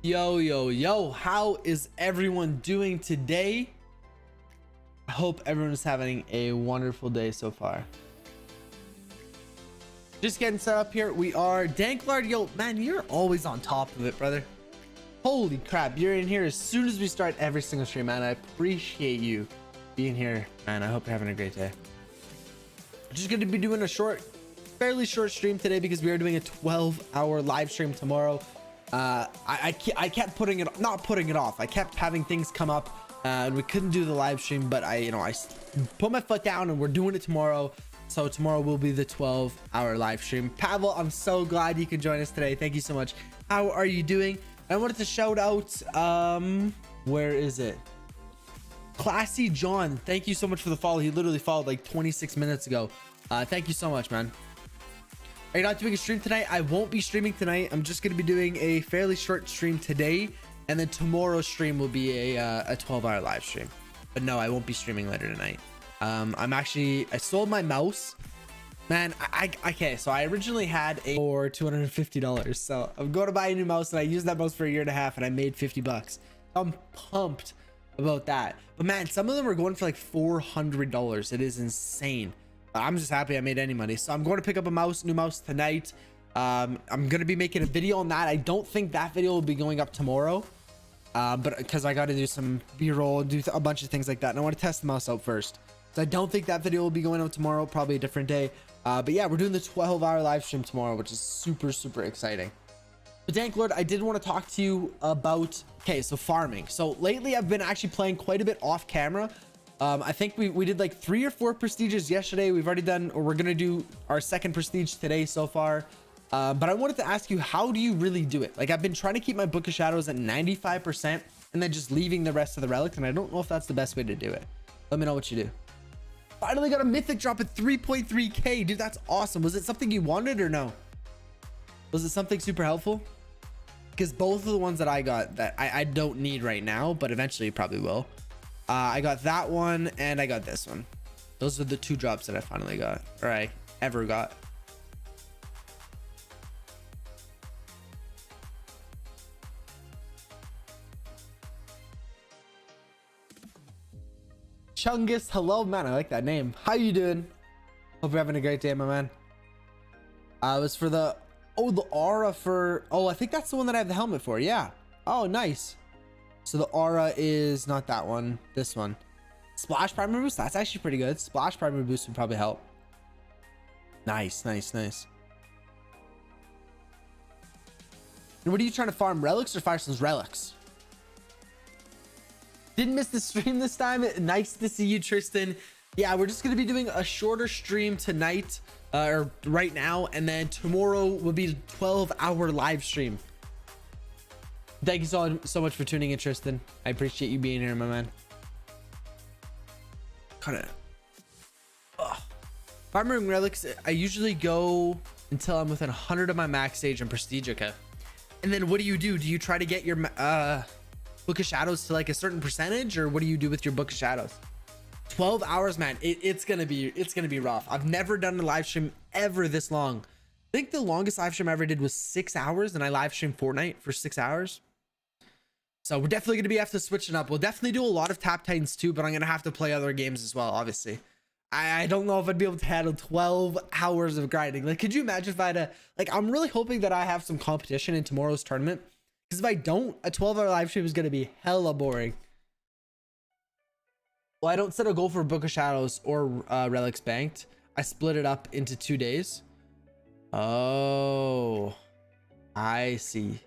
Yo, how is everyone doing today? I hope everyone is having a wonderful day so far. Just getting set up here. We are Danklard. Yo, man, you're always on top of it, brother. Holy crap, you're in here as soon as we start every single stream, man. I appreciate you being here, man. I hope you're having a great day. I'm just going to be doing a fairly short stream today because we are doing a 12-hour live stream tomorrow. I kept putting it off. I kept having things come up and we couldn't do the live stream, but I put my foot down and we're doing it tomorrow. So tomorrow will be the 12-hour live stream. Pavel, I'm so glad you could join us today. Thank you so much. How are you doing? I wanted to shout out, where is it? Classy John. Thank you so much for the follow. He literally followed like 26 minutes ago. Thank you so much, man. Are you not doing a stream tonight? I won't be streaming tonight. I'm just going to be doing a fairly short stream today. And then tomorrow's stream will be a 12-hour live stream. But no, I won't be streaming later tonight. I sold my mouse. Man, okay, so I originally had for $250. So I'm going to buy a new mouse and I used that mouse for a year and a half and I made 50 bucks. I'm pumped about that. But man, some of them are going for like $400. It is insane. I'm just happy I made any money. So I'm going to pick up a new mouse tonight. I'm going to be making a video on that. I don't think that video will be going up tomorrow. But because I got to do some B-roll, do a bunch of things like that. And I want to test the mouse out first. So I don't think that video will be going out tomorrow, probably a different day. But yeah, we're doing the 12-hour live stream tomorrow, which is super, super exciting. But Danklord, I did want to talk to you about, okay, so farming. So lately I've been actually playing quite a bit off camera. I think we did like 3 or 4 prestiges yesterday. We've already done, or we're going to do our second prestige today so far. But I wanted to ask you, how do you really do it? Like I've been trying to keep my Book of Shadows at 95% and then just leaving the rest of the relics. And I don't know if that's the best way to do it. Let me know what you do. Finally got a mythic drop at 3.3k. Dude, that's awesome. Was it something you wanted or no? Was it something super helpful? Because both of the ones that I got that I don't need right now, but eventually probably will. I got that one and I got this one. Those are the 2 drops that I finally got, or I ever got. Chungus, hello man, I like that name. How you doing? Hope you're having a great day, my man. It was for the aura for, I think that's the one that I have the helmet for. Yeah. Oh, nice. So the aura is not that one, this one. Splash primer boost, that's actually pretty good. Splash primer boost would probably help. Nice. And what are you trying to farm, relics or Firestone's relics? Didn't miss the stream this time. Nice to see you, Tristan. Yeah, we're just going to be doing a shorter stream tonight, or right now, and then tomorrow will be a 12-hour live stream. Thank you so much for tuning in, Tristan. I appreciate you being here, my man. Farming relics, I usually go until I'm within 100 of my max stage and prestige, okay? And then what do? Do you try to get your Book of Shadows to like a certain percentage, or what do you do with your Book of Shadows? 12 hours, man. It's gonna be rough. I've never done a live stream ever this long. I think the longest live stream I ever did was 6 hours, and I live streamed Fortnite for 6 hours. So we're definitely gonna have to switch it up. We'll definitely do a lot of Tap Titans too, but I'm gonna have to play other games as well, obviously. I don't know if I'd be able to handle 12 hours of grinding. Like, could you imagine if I had I'm really hoping that I have some competition in tomorrow's tournament, because if I don't, a 12-hour live stream is gonna be hella boring. Well, I don't set a goal for Book of Shadows or relics banked. I split it up into 2 days. Oh, I see.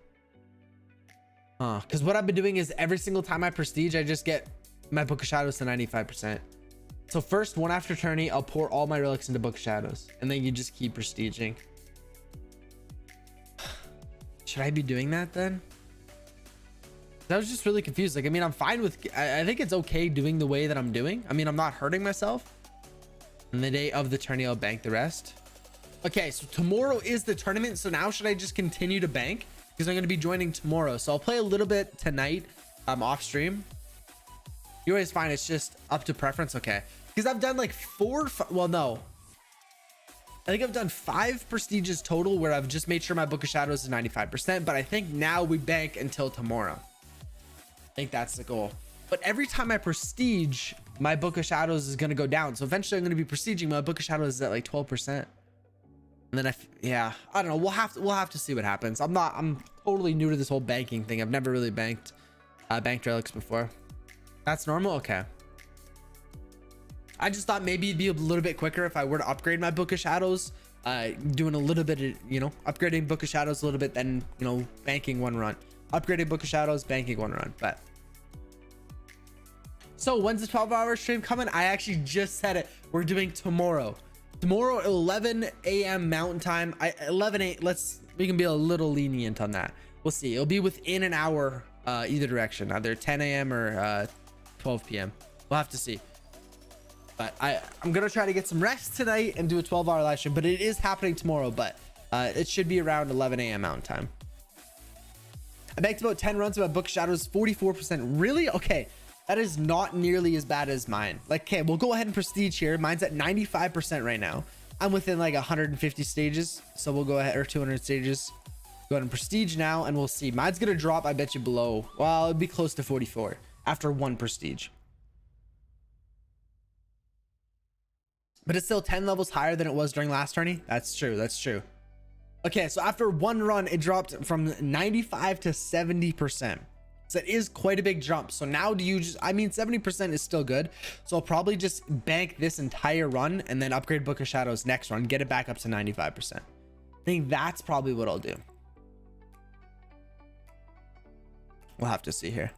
Because what I've been doing is every single time I prestige, I just get my Book of Shadows to 95%. So first one after tourney, I'll pour all my relics into Book of Shadows, and then you just keep prestiging. Should I be doing that then? I was just really confused. Like, I mean, I'm fine with, I think it's okay doing the way that I'm doing. I mean, I'm not hurting myself. And the day of the tourney, I'll bank the rest. Okay, so tomorrow is the tournament. So now should I just continue to bank? Because I'm going to be joining tomorrow. So I'll play a little bit tonight off stream. You're always fine. It's just up to preference. Okay. Because I've done like well, no. I think I've done 5 prestiges total where I've just made sure my Book of Shadows is 95%. But I think now we bank until tomorrow. I think that's the goal. But every time I prestige, my Book of Shadows is going to go down. So eventually I'm going to be prestiging. My Book of Shadows is at like 12%. And then yeah, I don't know. We'll have to see what happens. I'm totally new to this whole banking thing. I've never really banked relics before. That's normal. Okay. I just thought maybe it'd be a little bit quicker if I were to upgrade my Book of Shadows, doing a little bit of, upgrading Book of Shadows a little bit, then, banking one run. Upgrading Book of Shadows, banking one run. But so when's the 12-hour stream coming? I actually just said it. We're doing tomorrow. Tomorrow, 11 a.m. Mountain Time. 11 8. We can be a little lenient on that. We'll see. It'll be within an hour, either direction, either 10 a.m. or 12 p.m. We'll have to see. But I'm gonna try to get some rest tonight and do a 12-hour live stream. But it is happening tomorrow. But it should be around 11 a.m. Mountain Time. I banked about 10 runs of my Book of Shadows, 44%. Really? Okay. That is not nearly as bad as mine. Like, okay, we'll go ahead and prestige here. Mine's at 95% right now. I'm within like 150 stages. So we'll go ahead, or 200 stages. Go ahead and prestige now, and we'll see. Mine's going to drop, I bet you, below. Well, it'd be close to 44 after one prestige. But it's still 10 levels higher than it was during last tourney. That's true. That's true. Okay, so after one run, it dropped from 95 to 70%. So it is quite a big jump. So now do you just, I mean, 70% is still good. So I'll probably just bank this entire run and then upgrade Book of Shadows next run, get it back up to 95%. I think that's probably what I'll do. We'll have to see here.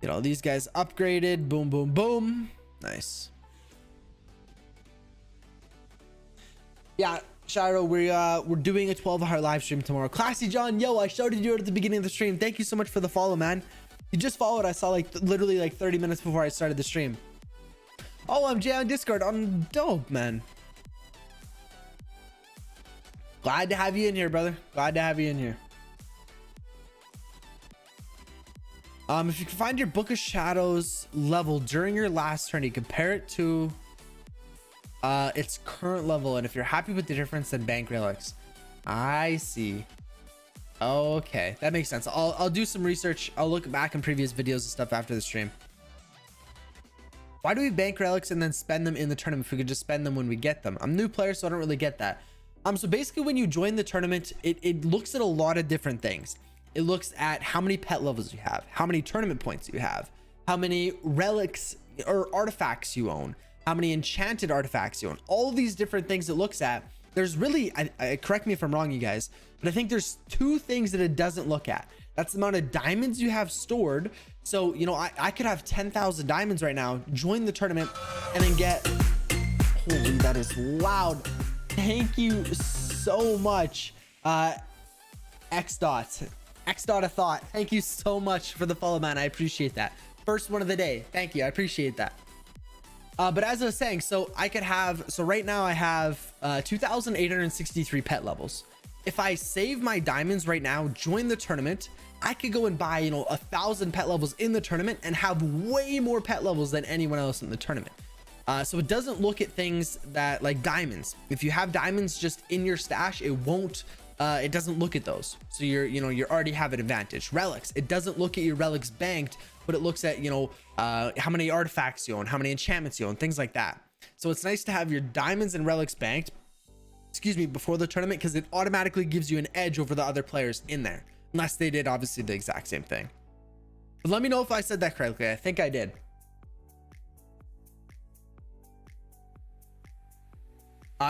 Get all these guys upgraded. Boom, boom, boom. Nice. Yeah. Shiro, we're doing a 12-hour live stream tomorrow. Classy John, yo, I shouted you out at the beginning of the stream. Thank you so much for the follow, man. You just followed. I saw like literally like 30 minutes before I started the stream. Oh, I'm Jay on Discord. I'm dope, man. Glad to have you in here, brother. Glad to have you in here. If you can find your Book of Shadows level during your last tourney, compare it to its current level, and if you're happy with the difference, then bank relics. I see. Okay, that makes sense. I'll do some research. I'll look back in previous videos and stuff after the stream. Why do we bank relics and then spend them in the tournament if we could just spend them when we get them? I'm a new player, so I don't really get that. So basically when you join the tournament, it looks at a lot of different things. It looks at how many pet levels you have, how many tournament points you have, how many relics or artifacts you own, how many enchanted artifacts you own. All these different things it looks at. There's really, correct me if I'm wrong, you guys, but I think there's 2 things that it doesn't look at. That's the amount of diamonds you have stored. So, I could have 10,000 diamonds right now, join the tournament, and then get, holy, that is loud. Thank you so much. X dot a thought. Thank you so much for the follow, man. I appreciate that. First one of the day. Thank you. I appreciate that. But as I was saying, so I could have, so right now I have 2,863 pet levels. If I save my diamonds right now, join the tournament, I could go and buy, 1,000 pet levels in the tournament and have way more pet levels than anyone else in the tournament. So it doesn't look at things that like diamonds. If you have diamonds just in your stash, it won't, it doesn't look at those. So you already have an advantage. Relics, it doesn't look at your relics banked, but it looks at, how many artifacts you own, how many enchantments you own, things like that. So it's nice to have your diamonds and relics banked, before the tournament, because it automatically gives you an edge over the other players in there, unless they did obviously the exact same thing. But let me know if I said that correctly. I think I did.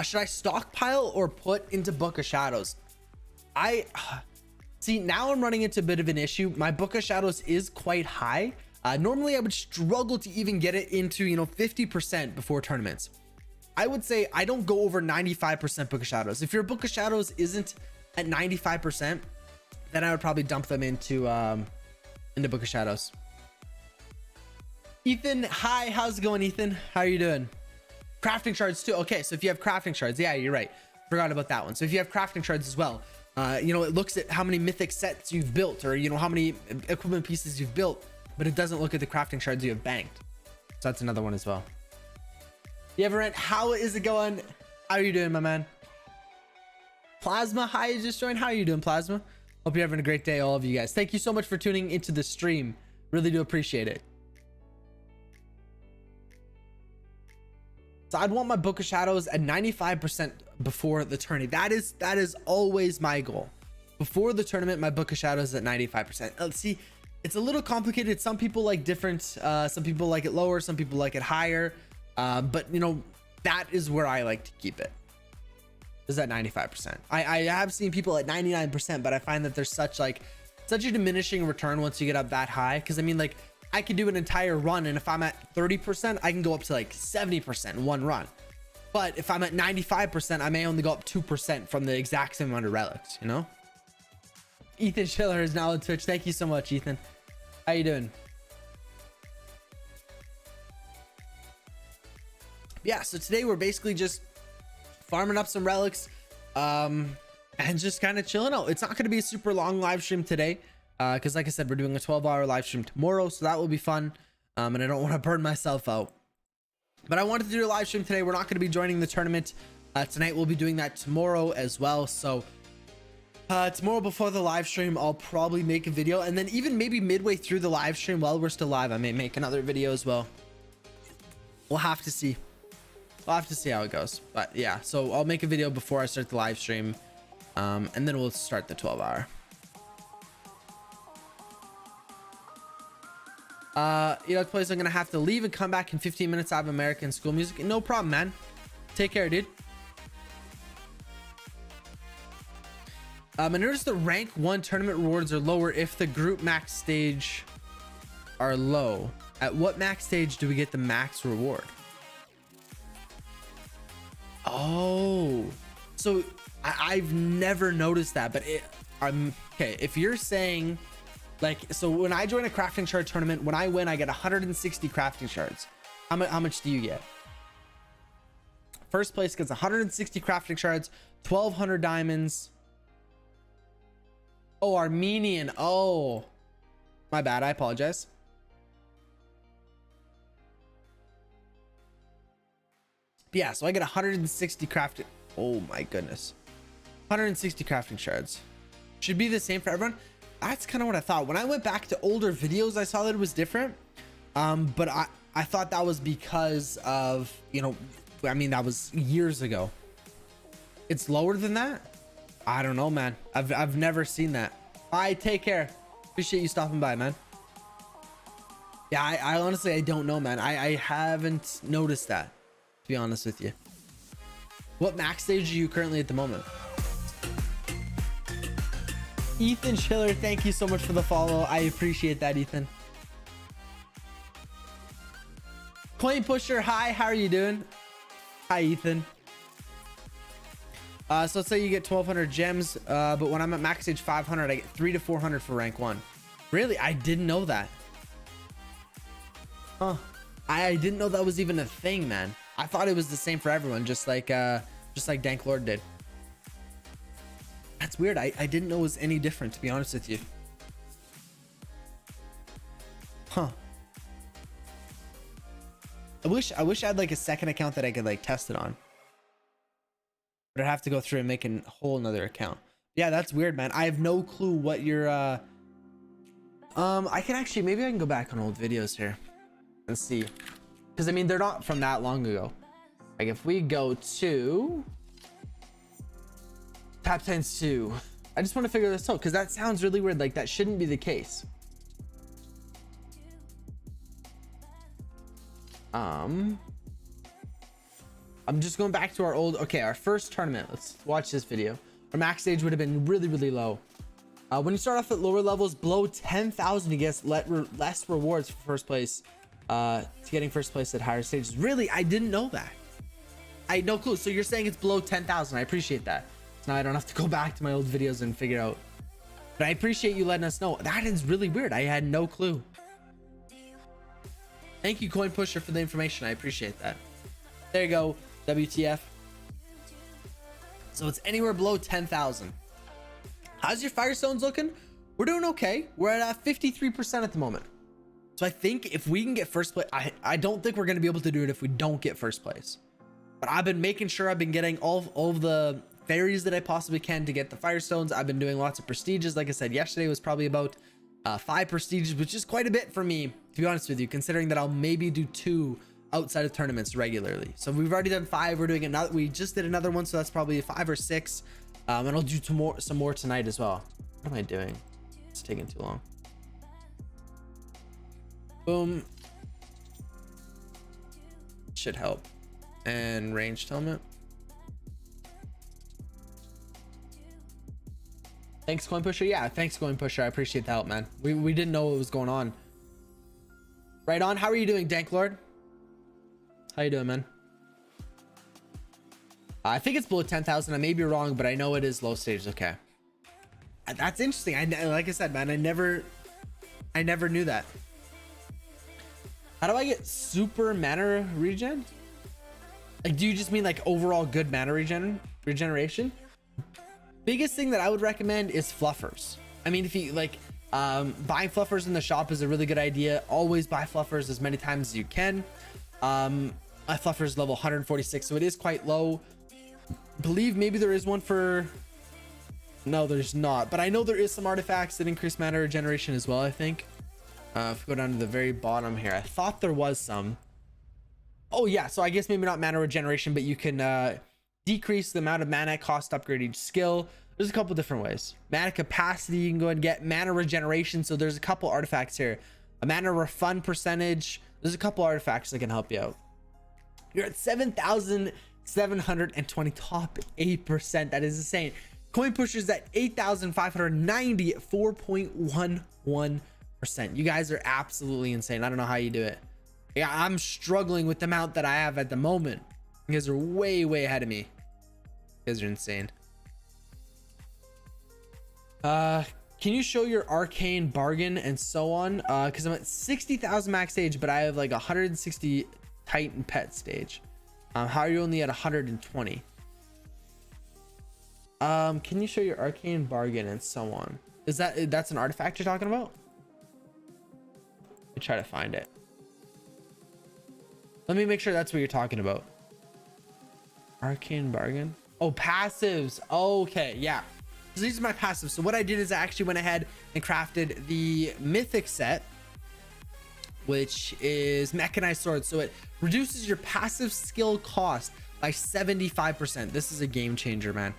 Should I stockpile or put into Book of Shadows? See, now I'm running into a bit of an issue. My Book of Shadows is quite high. Normally I would struggle to even get it into, you know, 50% before tournaments. I would say I don't go over 95% Book of Shadows. If your Book of Shadows isn't at 95%, then I would probably dump them into Book of Shadows. Ethan, hi, how's it going, Ethan? How are you doing? Crafting shards too. Okay, so if you have crafting shards, yeah, you're right. Forgot about that one. So if you have crafting shards as well, you know, it looks at how many mythic sets you've built, or, you know, how many equipment pieces you've built, but it doesn't look at the crafting shards you have banked. So that's another one as well. You ever rent? How is it going? How are you doing, my man? Plasma, hi, you just joined. How are you doing, Plasma? Hope you're having a great day, all of you guys. Thank you so much for tuning into the stream. Really do appreciate it. So I'd want my Book of Shadows at 95% before the tourney. That is always my goal. Before the tournament, my Book of Shadows at 95%. Let's see, it's a little complicated. Some people like different. Some people like it lower. Some people like it higher. But you know, that is where I like to keep it. Is at 95%. I have seen people at 99%, but I find that there's such a diminishing return once you get up that high. Because I mean, like, I could do an entire run, and if I'm at 30%, I can go up to like 70% in one run. But if I'm at 95%, I may only go up 2% from the exact same amount of relics, you know? Ethan Schiller is now on Twitch. Thank you so much, Ethan. How you doing? Yeah, so today we're basically just farming up some relics, and just kind of chilling out. It's not going to be a super long live stream today, because like I said, we're doing a 12-hour live stream tomorrow, so that will be fun. And I don't want to burn myself out, but I wanted to do a live stream today. We're not going to be joining the tournament tonight. We'll be doing that tomorrow as well. So tomorrow before the live stream, I'll probably make a video, and then even maybe midway through the live stream while we're still live, I may make another video as well. We'll have to see. I'll have to see how it goes. But yeah, so I'll make a video before I start the live stream, and then we'll start the 12-hour. You know, place I'm gonna have to leave and come back in 15 minutes. I have American School Music. No problem, man. Take care, dude. I noticed the rank 1 tournament rewards are lower if the group max stage are low. At what max stage do we get the max reward? Oh, so I've never noticed that, but I'm okay. If you're saying, like, so when I join a crafting shard tournament, when I win, I get 160 crafting shards. How much do you get? First place gets 160 crafting shards, 1,200 diamonds. Oh, Armenian. Oh, my bad. I apologize. Yeah, so I get 160 crafting. Oh my goodness, 160 crafting shards. Should be the same for everyone. That's kind of what I thought. When I went back to older videos, I saw that it was different. But I thought that was because of, you know, I mean, that was years ago. It's lower than that. I don't know, man. I've never seen that. Bye, take care. Appreciate you stopping by, man. Yeah, I honestly, I don't know, man. I haven't noticed that, to be honest with you. What max stage are you currently at the moment? Ethan Schiller, thank you so much for the follow. I appreciate that, Ethan. Coin Pusher, hi, how are you doing? Hi, Ethan. So let's say you get 1,200 gems, but when I'm at max stage 500, I get 300 to 400 for rank 1. Really? I didn't know that. Huh. I didn't know that was even a thing, man. I thought it was the same for everyone, just like Dank Lord did. That's weird. I didn't know it was any different, to be honest with you. Huh. I wish I had like a second account that I could like test it on. But I'd have to go through and make a whole nother account. Yeah, that's weird, man. I have no clue what your I can actually, maybe I can go back on old videos here and see. Because I mean, they're not from that long ago. Like if we go to Tap Times 2, I just want to figure this out because that sounds really weird. Like that shouldn't be the case. I'm just going back to our old, okay, our first tournament. Let's watch this video. Our max stage would have been really, really low. When you start off at lower levels below 10,000, you get less rewards for first place. To getting first place at higher stages. Really, I didn't know that. I had no clue. So you're saying it's below 10,000. I appreciate that. So now I don't have to go back to my old videos and figure out. But I appreciate you letting us know. That is really weird. I had no clue. Thank you, Coin Pusher, for the information. I appreciate that. There you go, WTF. So it's anywhere below 10,000. How's your Firestones looking? We're doing okay. We're at 53% at the moment. So I think if we can get first place, I don't think we're going to be able to do it if we don't get first place. But I've been making sure I've been getting all of the fairies that I possibly can to get the Firestones. I've been doing lots of prestiges. Like I said, yesterday was probably about 5 prestiges, which is quite a bit for me, to be honest with you, considering that I'll maybe do 2 outside of tournaments regularly. So we've already done 5. We're doing another. We just did another one, so that's probably 5 or 6. And I'll do some more tonight as well. What am I doing? It's taking too long. Boom. Should help. And ranged helmet. Thanks, Coin Pusher. Yeah, thanks, Coin Pusher. I appreciate the help, man. We didn't know what was going on. Right on. How are you doing, Danklord? How you doing, man? I think it's below 10,000. I may be wrong, but I know it is low stages. Okay. That's interesting. Like I said, man, I never knew that. How do I get super mana regen? Like, do you just mean like overall good mana regeneration? Biggest thing that I would recommend is fluffers. I mean, if you like, buying fluffers in the shop is a really good idea. Always buy fluffers as many times as you can. My fluffer is level 146, so it is quite low. Believe maybe there is one for, no, there's not, but I know there is some artifacts that increase mana regeneration as well. I think if we go down to the very bottom here, I thought there was some. Oh yeah, so I guess maybe not mana regeneration, but you can decrease the amount of mana it costs to upgrade each skill. There's a couple different ways. Mana capacity, you can go and get mana regeneration. So there's a couple artifacts here. A mana refund percentage. There's a couple artifacts that can help you out. You're at 7,720, top 8%. That is insane. Coin Pusher's at 8,590, 4.11%. You guys are absolutely insane. I don't know how you do it. Yeah, I'm struggling with the amount that I have at the moment. You guys are way ahead of me. You guys are insane. Can you show your arcane bargain and so on? Because I'm at 60,000 max stage, but I have like 160 Titan pet stage. How are you only at 120? Can you show your arcane bargain and so on? That's an artifact you're talking about? Let me try to find it. Let me make sure that's what you're talking about. Arcane bargain. Oh, passives. Okay, yeah. So these are my passives. So what I did is I actually went ahead and crafted the mythic set, which is mechanized sword. So it reduces your passive skill cost by 75%. This is a game changer, man.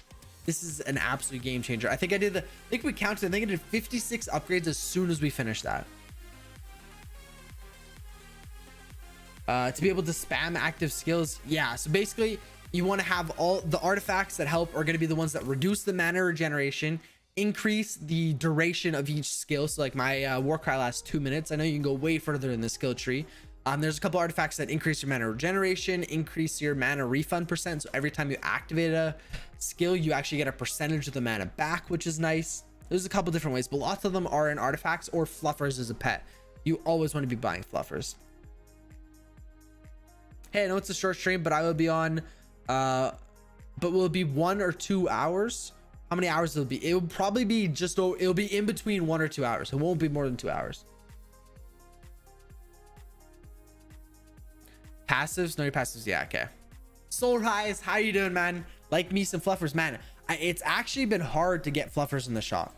This is an absolute game changer. I think we counted, I think I did 56 upgrades as soon as we finished that. To be able to spam active skills. Yeah, so basically you want to have all the artifacts that help are going to be the ones that reduce the mana regeneration, increase the duration of each skill. So like my Warcry lasts 2 minutes. I know you can go way further in the skill tree. There's a couple artifacts that increase your mana regeneration, increase your mana refund percent. So every time you activate a skill, you actually get a percentage of the mana back, which is nice. There's a couple different ways, but lots of them are in artifacts or fluffers as a pet. You always want to be buying fluffers. Hey, I know it's a short stream, but I will be on, but will it be 1 or 2 hours? How many hours will it be? It will probably be it'll be in between 1 or 2 hours. It won't be more than 2 hours. Passives? No, your passives. Yeah, okay. Soul Rise, how you doing, man? Like me some fluffers, man. It's actually been hard to get fluffers in the shop.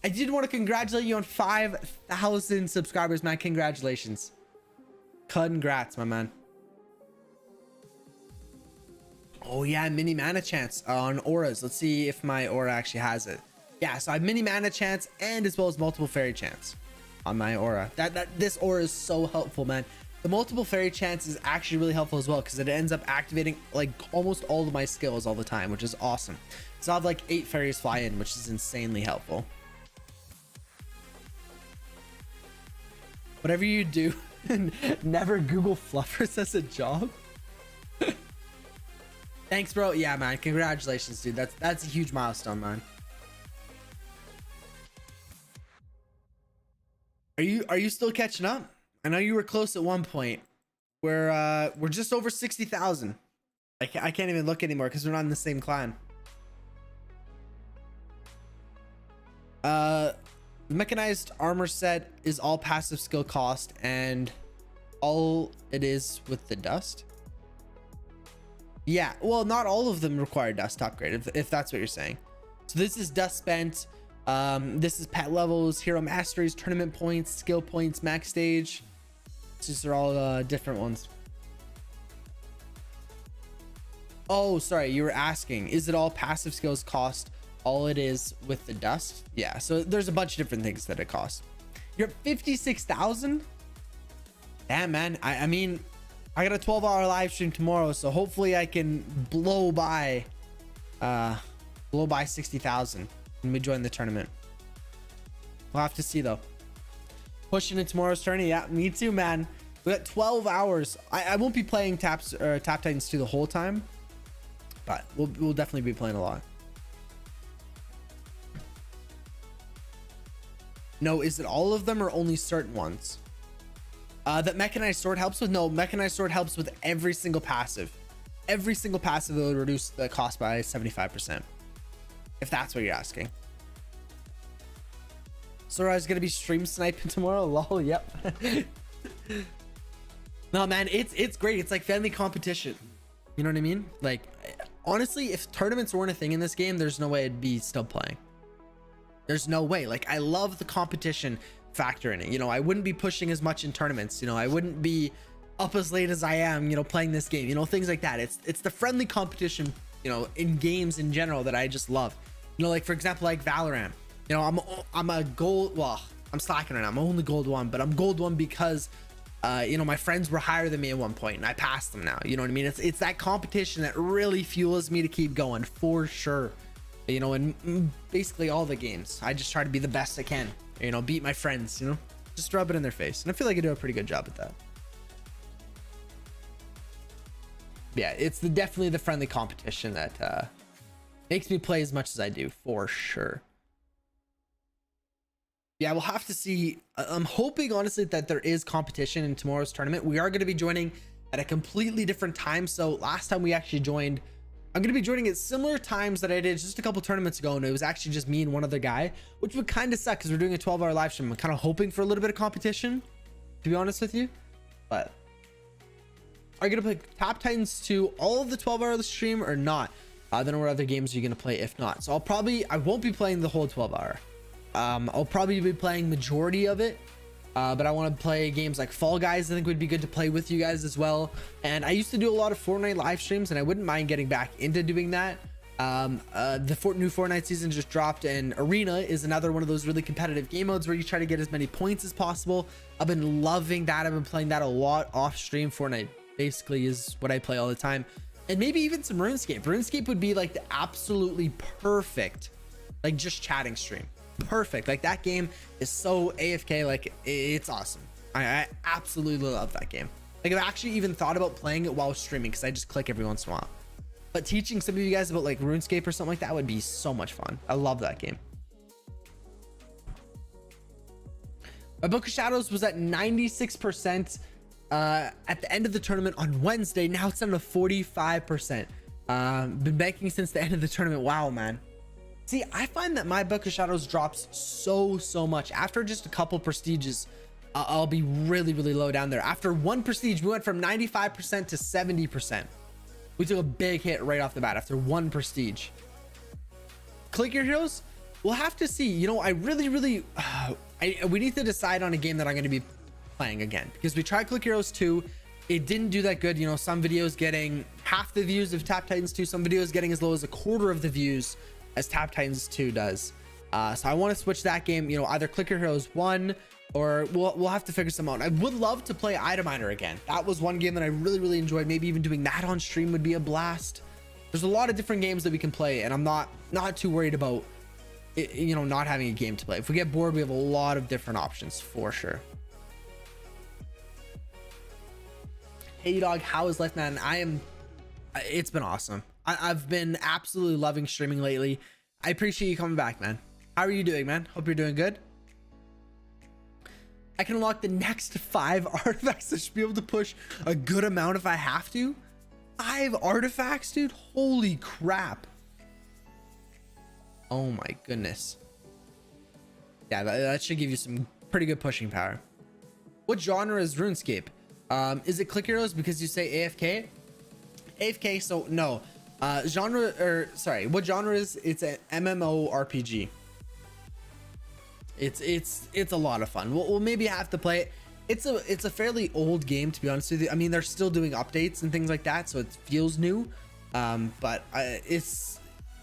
I did want to congratulate you on 5,000 subscribers, man. Congratulations. Congrats, my man. Oh yeah, mini mana chance on auras. Let's see if my aura actually has it. Yeah, so I have mini mana chance and as well as multiple fairy chance on my aura. This aura is so helpful, man. The multiple fairy chance is actually really helpful as well because it ends up activating like almost all of my skills all the time, which is awesome. So I have like 8 fairies fly in, which is insanely helpful. whatever you do, never Google fluffers as a job. Thanks, bro. Yeah, man. Congratulations, dude. That's a huge milestone, man. Are you still catching up? I know you were close at one point. We're just over 60,000. I can't even look anymore because we're not in the same clan. The Mechanized Armor Set is all passive skill cost, and all it is with the dust. Yeah, well, not all of them require dust upgrade, if that's what you're saying. So this is dust spent. This is pet levels, hero masteries, tournament points, skill points, max stage. These are all different ones. Oh, sorry, you were asking, is it all passive skills cost? All it is with the dust? Yeah, so there's a bunch of different things that it costs. You're at 56,000. Damn, man. I mean, I got a 12-hour live stream tomorrow, so hopefully I can blow by 60,000 when we join the tournament. We'll have to see though. Pushing in tomorrow's tourney. Yeah, me too, man. We got 12 hours. I won't be playing Tap Titans 2 the whole time, but we'll definitely be playing a lot. No, is it all of them or only certain ones? That Mechanized Sword helps with? No, Mechanized Sword helps with every single passive. Every single passive will reduce the cost by 75%. If that's what you're asking. So I was gonna be stream sniping tomorrow. Lol, yep. No, man, it's great. It's like friendly competition. You know what I mean? Like, honestly, if tournaments weren't a thing in this game, there's no way I'd be still playing. There's no way. Like, I love the competition factor in it. You know, I wouldn't be pushing as much in tournaments. You know, I wouldn't be up as late as I am, you know, playing this game, you know, things like that. It's the friendly competition, you know, in games in general that I just love. You know, like, for example, like Valorant. You know, I'm a gold, well, I'm slacking right now. I'm only gold 1, but I'm gold 1 because you know, my friends were higher than me at one point and I passed them now. You know what I mean? It's that competition that really fuels me to keep going, for sure. You know, in basically all the games, I just try to be the best I can, you know, beat my friends, you know, just rub it in their face. And I feel like I do a pretty good job at that. Yeah, it's definitely the friendly competition that makes me play as much as I do, for sure. Yeah, we'll have to see. I'm hoping, honestly, that there is competition in tomorrow's tournament. We are going to be joining at a completely different time. So last time we actually joined, I'm going to be joining at similar times that I did just a couple tournaments ago, and it was actually just me and one other guy, which would kind of suck because we're doing a 12-hour live stream. I'm kind of hoping for a little bit of competition, to be honest with you. But are you going to play Tap Titans 2 all of the 12-hour stream or not? Then what other games are you going to play if not? So I won't be playing the whole 12-hour. I'll probably be playing majority of it, but I want to play games like Fall Guys. I think would be good to play with you guys as well. And I used to do a lot of Fortnite live streams, and I wouldn't mind getting back into doing that. The new Fortnite season just dropped, and Arena is another one of those really competitive game modes where you try to get as many points as possible. I've been loving that. I've been playing that a lot off stream. Fortnite basically is what I play all the time, and maybe even some Runescape. Runescape would be like the absolutely perfect, like, just chatting stream. Perfect. Like, that game is so AFK. Like, it's awesome. I absolutely love that game. Like, I've actually even thought about playing it while streaming because I just click every once in a while. But teaching some of you guys about like RuneScape or something like that would be so much fun. I love that game. My Book of Shadows was at 96% at the end of the tournament on Wednesday. Now it's down to 45%. Been banking since the end of the tournament. Wow, man. See, I find that my Book of Shadows drops so much. After just a couple prestiges, I'll be really low down there. After one prestige, we went from 95% to 70%. We took a big hit right off the bat after one prestige. Click your heroes? We'll have to see. You know, I really we need to decide on a game that I'm going to be playing again, because we tried Click Heroes 2. It didn't do that good. You know, some videos getting half the views of Tap Titans 2, some videos getting as low as a quarter of the views as Tap Titans 2 does. So I want to switch that game, you know, either Click Your Heroes 1, or we'll have to figure some out. I would love to play Item Miner again. That was one game that I really enjoyed. Maybe even doing that on stream would be a blast. There's a lot of different games that we can play, and I'm not too worried about it, you know, not having a game to play. If we get bored, we have a lot of different options for sure. Hey dog, how is life, man? It's been awesome. I've been absolutely loving streaming lately. I appreciate you coming back, man. How are you doing, man? Hope you're doing good. I can unlock the next 5 artifacts. I should be able to push a good amount if I have to. 5 artifacts, dude. Holy crap. Oh my goodness. Yeah, that should give you some pretty good pushing power. What genre is RuneScape? Is it click heroes because you say AFK? AFK, so no. What genre is it's an MMORPG. It's a lot of fun. We'll maybe have to play it. It's a fairly old game, to be honest with you. I mean, they're still doing updates and things like that, so it feels new. But it's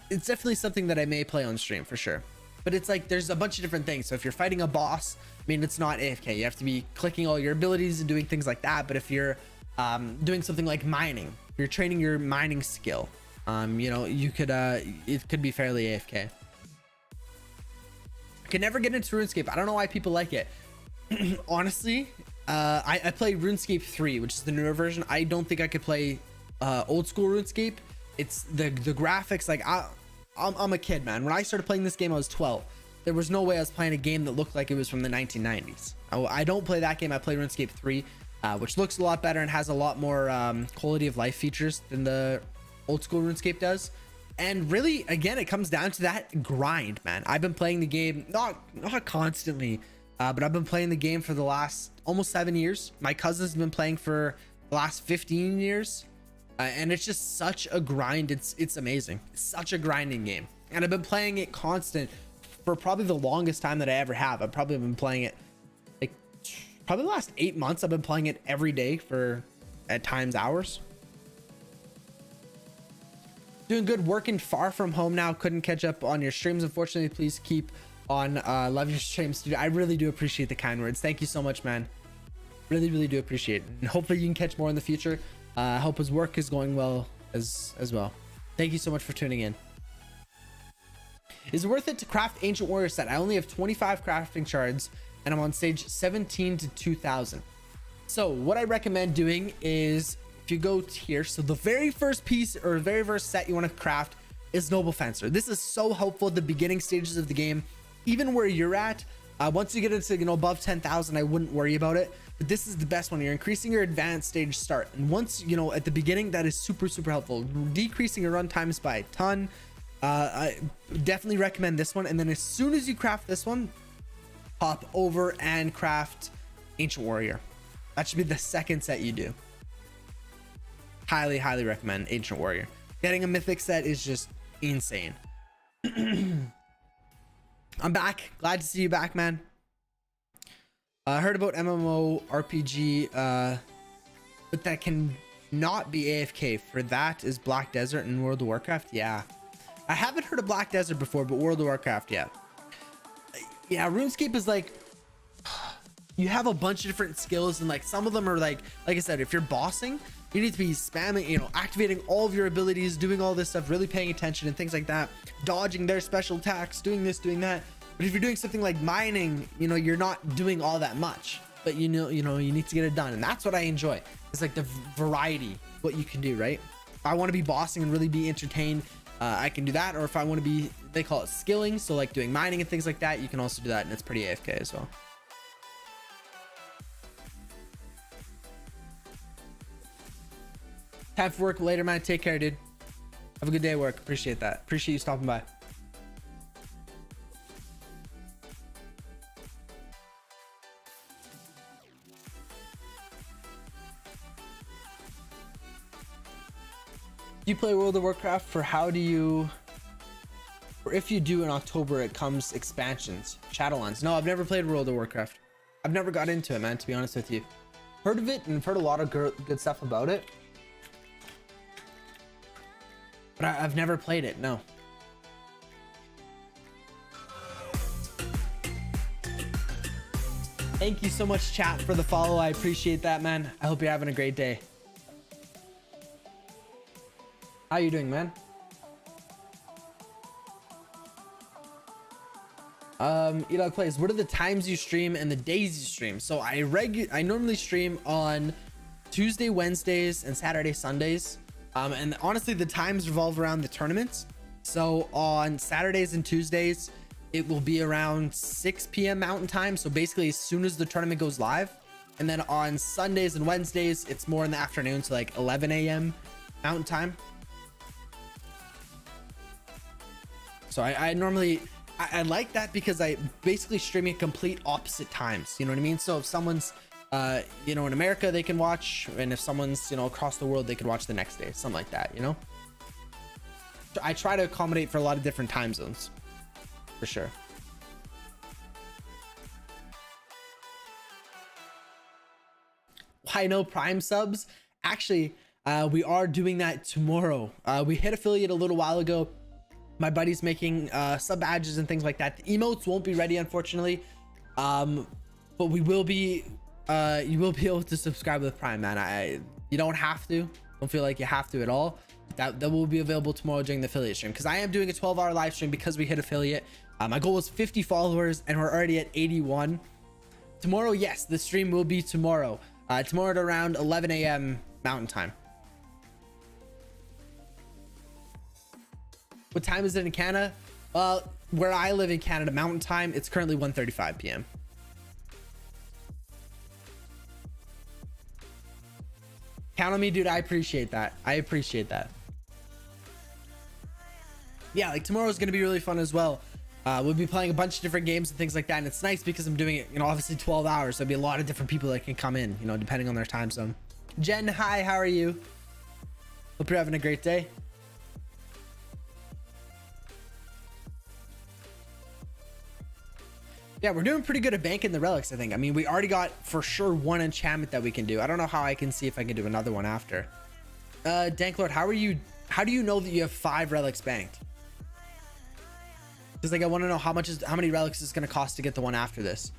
definitely something that I may play on stream for sure. But it's like there's a bunch of different things. So if you're fighting a boss, I mean, it's not AFK. You have to be clicking all your abilities and doing things like that. But if you're doing something like mining, if you're training your mining skill, you know, you could it could be fairly AFK. I can never get into RuneScape. I don't know why people like it. Honestly, I play RuneScape 3, which is the newer version. I don't think I could play old school RuneScape. It's the graphics, like I'm a kid, man. When I started playing this game, I was 12. There was no way I was playing a game that looked like it was from the 1990s. I don't play that game. I play RuneScape 3, which looks a lot better and has a lot more quality of life features than the old school RuneScape does. And really, again, it comes down to that grind, man. I've been playing the game not constantly, but I've been playing the game for the last almost 7 years. My cousin's been playing for the last 15 years. And it's just such a grind. It's amazing. It's such a grinding game. And I've been playing it constant for probably the longest time that I ever have. I've probably been playing it like probably the last 8 months. I've been playing it every day for at times hours. Doing good, working far from home now. Couldn't catch up on your streams, unfortunately. Please keep on love your streams, dude. I really do appreciate the kind words. Thank you so much, man. Really do appreciate it. And hopefully you can catch more in the future. I hope his work is going well as well. Thank you so much for tuning in. Is it worth it to craft Ancient Warrior set? I only have 25 crafting shards and I'm on stage 17 to 2000. So what I recommend doing is if you go here, so the very first piece or very first set you want to craft is Noble Fencer. This is so helpful at the beginning stages of the game. Even where you're at, once you get into, you know, above 10,000, I wouldn't worry about it. But this is the best one. You're increasing your advanced stage start. And once, you know, at the beginning, that is super helpful. Decreasing your run times by a ton. I definitely recommend this one. And then as soon as you craft this one, hop over and craft Ancient Warrior. That should be the second set you do. Highly recommend Ancient Warrior. Getting a mythic set is just insane. I'm back. Glad to see you back, man. I heard about MMORPG, but that can not be AFK. For that is Black Desert and World of Warcraft. Yeah, I haven't heard of Black Desert before, but World of Warcraft, yeah. Yeah, RuneScape is like, you have a bunch of different skills, and like some of them are like I said, if you're bossing, you need to be spamming, you know, activating all of your abilities, doing all this stuff, really paying attention and things like that, dodging their special attacks, doing this, doing that. But if you're doing something like mining, you know, you're not doing all that much, but you know, you need to get it done. And that's what I enjoy. It's like the variety, what you can do, right? If I want to be bossing and really be entertained, I can do that. Or if I want to be, they call it skilling. So like doing mining and things like that, you can also do that. And it's pretty AFK as well. Time for work later, man. Take care, dude. Have a good day at work. Appreciate that. Appreciate you stopping by. Do you play World of Warcraft? For how do you, or if you do in October, it comes expansions, Shadowlands. No, I've never played World of Warcraft. I've never got into it, man, to be honest with you. Heard of it and I've heard a lot of good stuff about it. But I've never played it, no. Thank you so much, chat, for the follow. I appreciate that, man. I hope you're having a great day. How you doing, man? Eli plays, what are the times you stream and the days you stream? So I normally stream on Tuesday, Wednesdays, and Saturday, Sundays. And honestly, the times revolve around the tournaments. So on Saturdays and Tuesdays, it will be around 6 p.m. Mountain Time. So basically, as soon as the tournament goes live. And then on Sundays and Wednesdays, it's more in the afternoon, so like 11 a.m. Mountain Time. So I normally I like that because I basically stream at complete opposite times. You know what I mean? So if someone's you know, in America, they can watch, and if someone's, you know, across the world, they could watch the next day, something like that, you know. I try to accommodate for a lot of different time zones, for sure. Why no Prime subs? Actually, we are doing that tomorrow. We hit affiliate a little while ago. My buddy's making sub badges and things like that. The emotes won't be ready, unfortunately, but we will be. You will be able to subscribe with Prime, man. You don't have to. Don't feel like you have to at all. That will be available tomorrow during the affiliate stream, because I am doing a 12-hour live stream because we hit affiliate. My goal was 50 followers, and we're already at 81. Tomorrow, yes, the stream will be tomorrow. Tomorrow at around 11 a.m. Mountain Time. What time is it in Canada? Where I live in Canada, Mountain Time, it's currently 1:35 p.m. Count on me, dude. I appreciate that. I appreciate that. Yeah, like tomorrow's gonna be really fun as well. We'll be playing a bunch of different games and things like that, and it's nice because I'm doing it, you know, obviously 12 hours, so there'll be a lot of different people that can come in, you know, depending on their time zone. Jen, hi, how are you? Hope you're having a great day. Yeah, we're doing pretty good at banking the relics, I think. I mean, we already got for sure one enchantment that we can do. I don't know how I can see if I can do another one after. Danklord, how do you know that you have 5 relics banked? Because like I want to know how many relics is going to cost to get the one after this.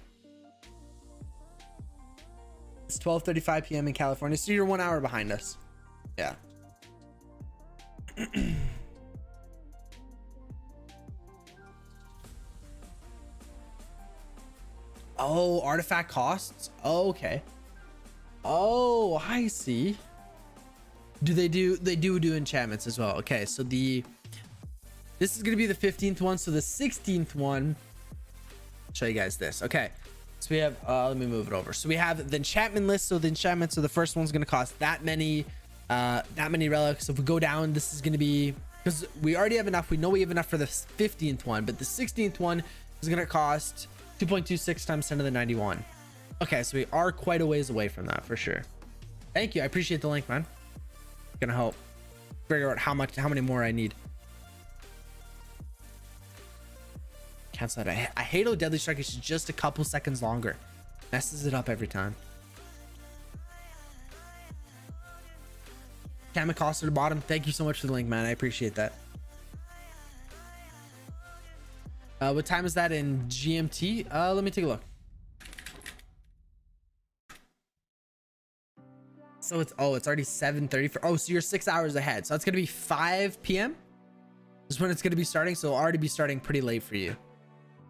It's 12:35 p.m. in California, so you're 1 hour behind us. Yeah. Oh, artifact costs. Oh, okay. Oh, I see. They do enchantments as well. Okay, so this is gonna be the 15th one. So the 16th one, I'll show you guys this. Okay, so we have let me move it over. So we have the enchantment list. So the enchantments, so the first one's gonna cost that many relics. So if we go down, this is gonna be, because we already have enough, we know we have enough for the 15th one, but the 16th one is gonna cost 2.26 times 10 to the 91. Okay, so we are quite a ways away from that for sure. Thank you, I appreciate the link, man. Gonna help figure out how many more I need. Cancel that. I hate how Deadly Strike is just a couple seconds longer. Messes it up every time. Kamikaze to the bottom. Thank you so much for the link, man. I appreciate that. What time is that in GMT? Let me take a look. So it's already 7:30 for, so you're 6 hours ahead. So it's gonna be 5 p.m. is when it's gonna be starting. So it'll already be starting pretty late for you.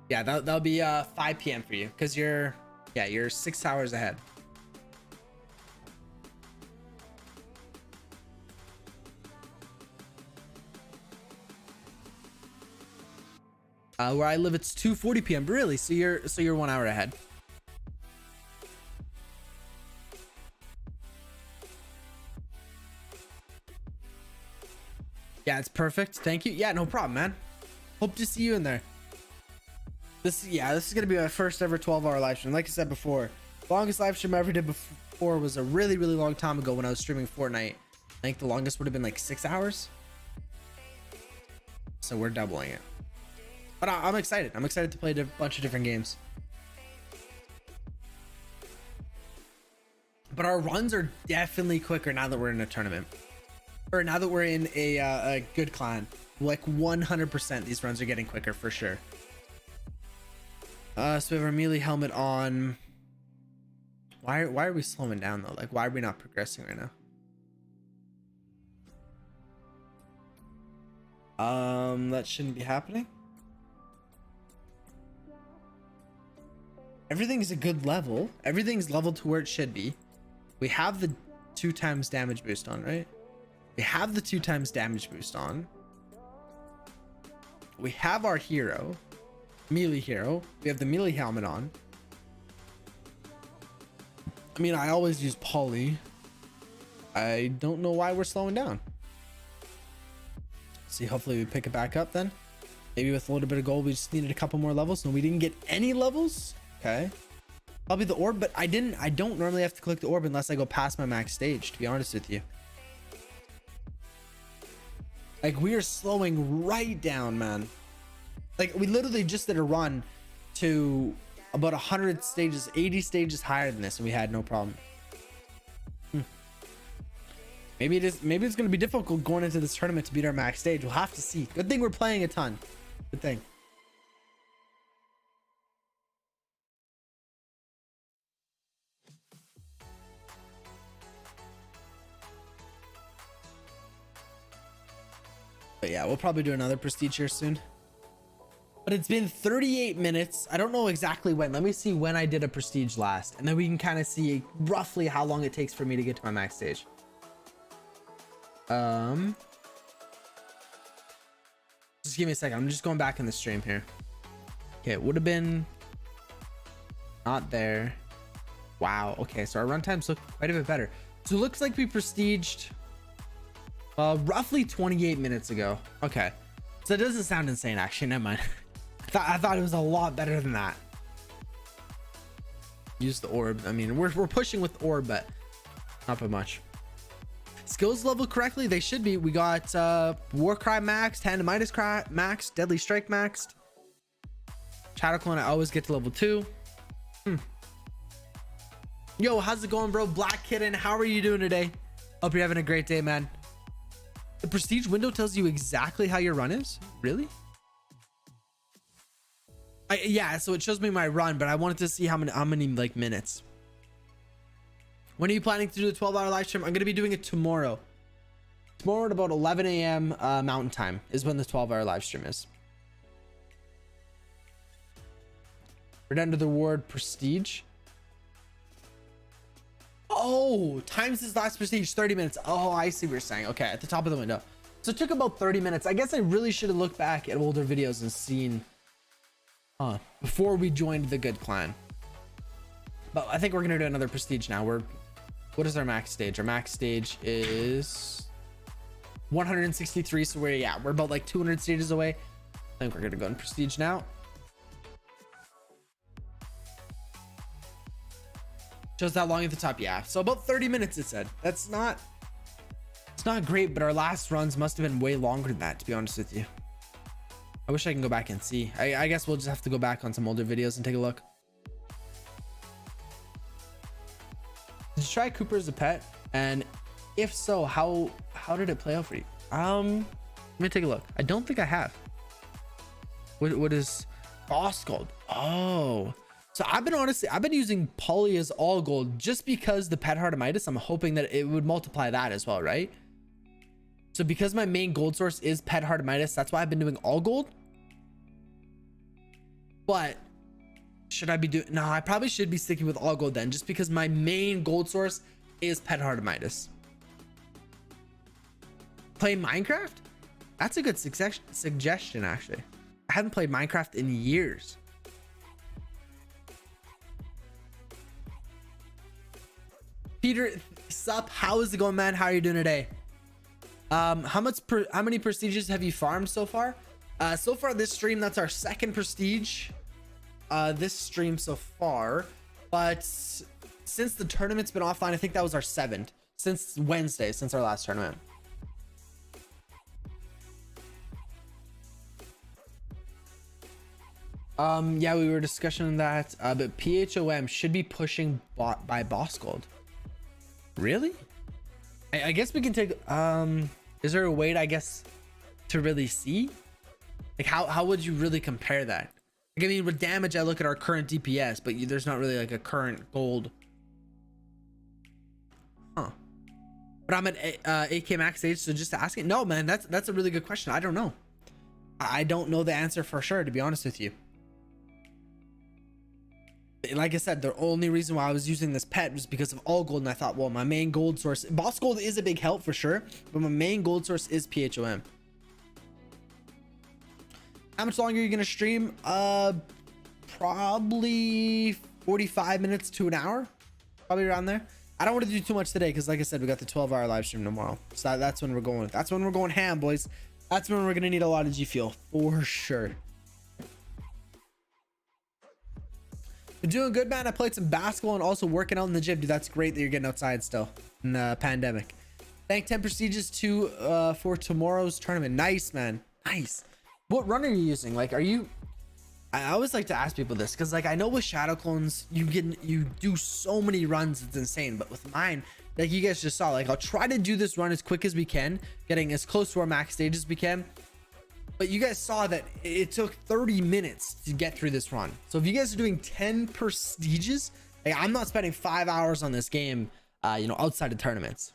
Yeah, that'll be 5 p.m. for you, because you're 6 hours ahead. Where I live, it's 2:40 p.m. Really? So you're 1 hour ahead. Yeah, it's perfect. Thank you. Yeah, no problem, man. Hope to see you in there. This is gonna be my first ever 12-hour live stream. Like I said before, longest live stream I ever did before was a really long time ago when I was streaming Fortnite. I think the longest would have been like 6 hours. So we're doubling it. But I'm excited. I'm excited to play a bunch of different games. But our runs are definitely quicker now that we're in a tournament. Or now that we're in a good clan. Like 100% these runs are getting quicker for sure. So we have our melee helmet on. Why are we slowing down though? Like, why are we not progressing right now? That shouldn't be happening. Everything's a good level. Everything's leveled to where it should be. We have the 2 times damage boost on, right? We have the 2 times damage boost on. We have our hero, melee hero. We have the melee helmet on. I mean, I always use poly. I don't know why we're slowing down. See, hopefully we pick it back up then. Maybe with a little bit of gold, we just needed a couple more levels. No, we didn't get any levels. Okay. Probably the orb, but I don't normally have to click the orb unless I go past my max stage, to be honest with you. Like, we are slowing right down, man. Like, we literally just did a run to about 100 stages, 80 stages higher than this, and we had no problem. Maybe it's going to be difficult going into this tournament to beat our max stage. We'll have to see. Good thing we're playing a ton. Good thing. But yeah, we'll probably do another prestige here soon. But it's been 38 minutes. I don't know exactly when. Let me see when I did a prestige last, and then we can kind of see roughly how long it takes for me to get to my max stage. Just give me a second. I'm just going back in the stream here. Okay, it would have been not there. Wow. Okay, so our run times look quite a bit better. So it looks like we prestiged roughly 28 minutes ago. Okay, so it doesn't sound insane, actually. Never mind. I thought it was a lot better than that. Use the orb. I mean, we're pushing with orb, but not by much. Skills level correctly, they should be. We got Warcry maxed, Hand of Midas maxed, Deadly Strike maxed. Shadow Clone, I always get to level 2. Yo, how's it going, bro? Black Kitten, how are you doing today? Hope you're having a great day, man. The prestige window tells you exactly how your run is? Really? Yeah, so it shows me my run, but I wanted to see how many like minutes. When are you planning to do the 12-hour live stream? I'm going to be doing it tomorrow. Tomorrow at about 11 a.m. Mountain time is when the 12-hour live stream is. We're down to the word prestige. Oh, times his last prestige 30 minutes. Oh, I see what you're saying. Okay, at the top of the window. So it took about 30 minutes. I guess I really should have looked back at older videos and seen before we joined the good clan. But I think we're gonna do another prestige now. What is our max stage? Our max stage is 163. So we're about like 200 stages away. I think we're gonna go in prestige now. Shows that long at the top. Yeah, so about 30 minutes it said. It's not great, but our last runs must have been way longer than that, to be honest with you. I wish I can go back and see. I guess we'll just have to go back on some older videos and take a look. Did you try Cooper as a pet? And if so, how did it play out for you? Let me take a look. I don't think I have. What is Boss Gold? Oh, so I've been using Poly as all gold just because the pet heart of Midas, I'm hoping that it would multiply that as well, right? So because my main gold source is pet heart of Midas, that's why I've been doing all gold. But should I be doing? No, I probably should be sticking with all gold then, just because my main gold source is pet heart of Midas. Play Minecraft? That's a good suggestion, actually. I haven't played Minecraft in years. Peter, sup? How is it going, man? How are you doing today? How many prestiges have you farmed so far? So far this stream, that's our second prestige. This stream so far, but since the tournament's been offline, I think that was our 7th since Wednesday, since our last tournament. Yeah, we were discussing that, but PHOM should be pushing by Boss Gold. Really? I guess we can take, is there a way to, I guess, to really see? Like, how would you really compare that? Like, I mean, with damage, I look at our current DPS, but there's not really like a current gold. Huh. But I'm at 8K max stage, so just asking. No, man, that's a really good question. I don't know. I don't know the answer for sure, to be honest with you. Like I said, the only reason why I was using this pet was because of all gold, and I thought, well, my main gold source, boss gold is a big help for sure, but my main gold source is PHOM. How much longer are you gonna stream? Probably 45 minutes to an hour, probably around there. I don't want to do too much today because, like I said, we got the 12-hour live stream tomorrow, so that's when we're going. That's when we're going ham, boys. That's when we're gonna need a lot of G Fuel for sure. You're doing good, man. I played some basketball and also working out in the gym. Dude, that's great that you're getting outside still in the pandemic. Thank 10 prestiges for tomorrow's tournament. Nice, man. Nice. What run are you using? Like, are you... I always like to ask people this because, like, I know with shadow clones you do so many runs, it's insane. But with mine, like you guys just saw, like, I'll try to do this run as quick as we can, getting as close to our max stage as we can. But you guys saw that it took 30 minutes to get through this run. So if you guys are doing 10 prestiges, like, I'm not spending 5 hours on this game, you know, outside of tournaments.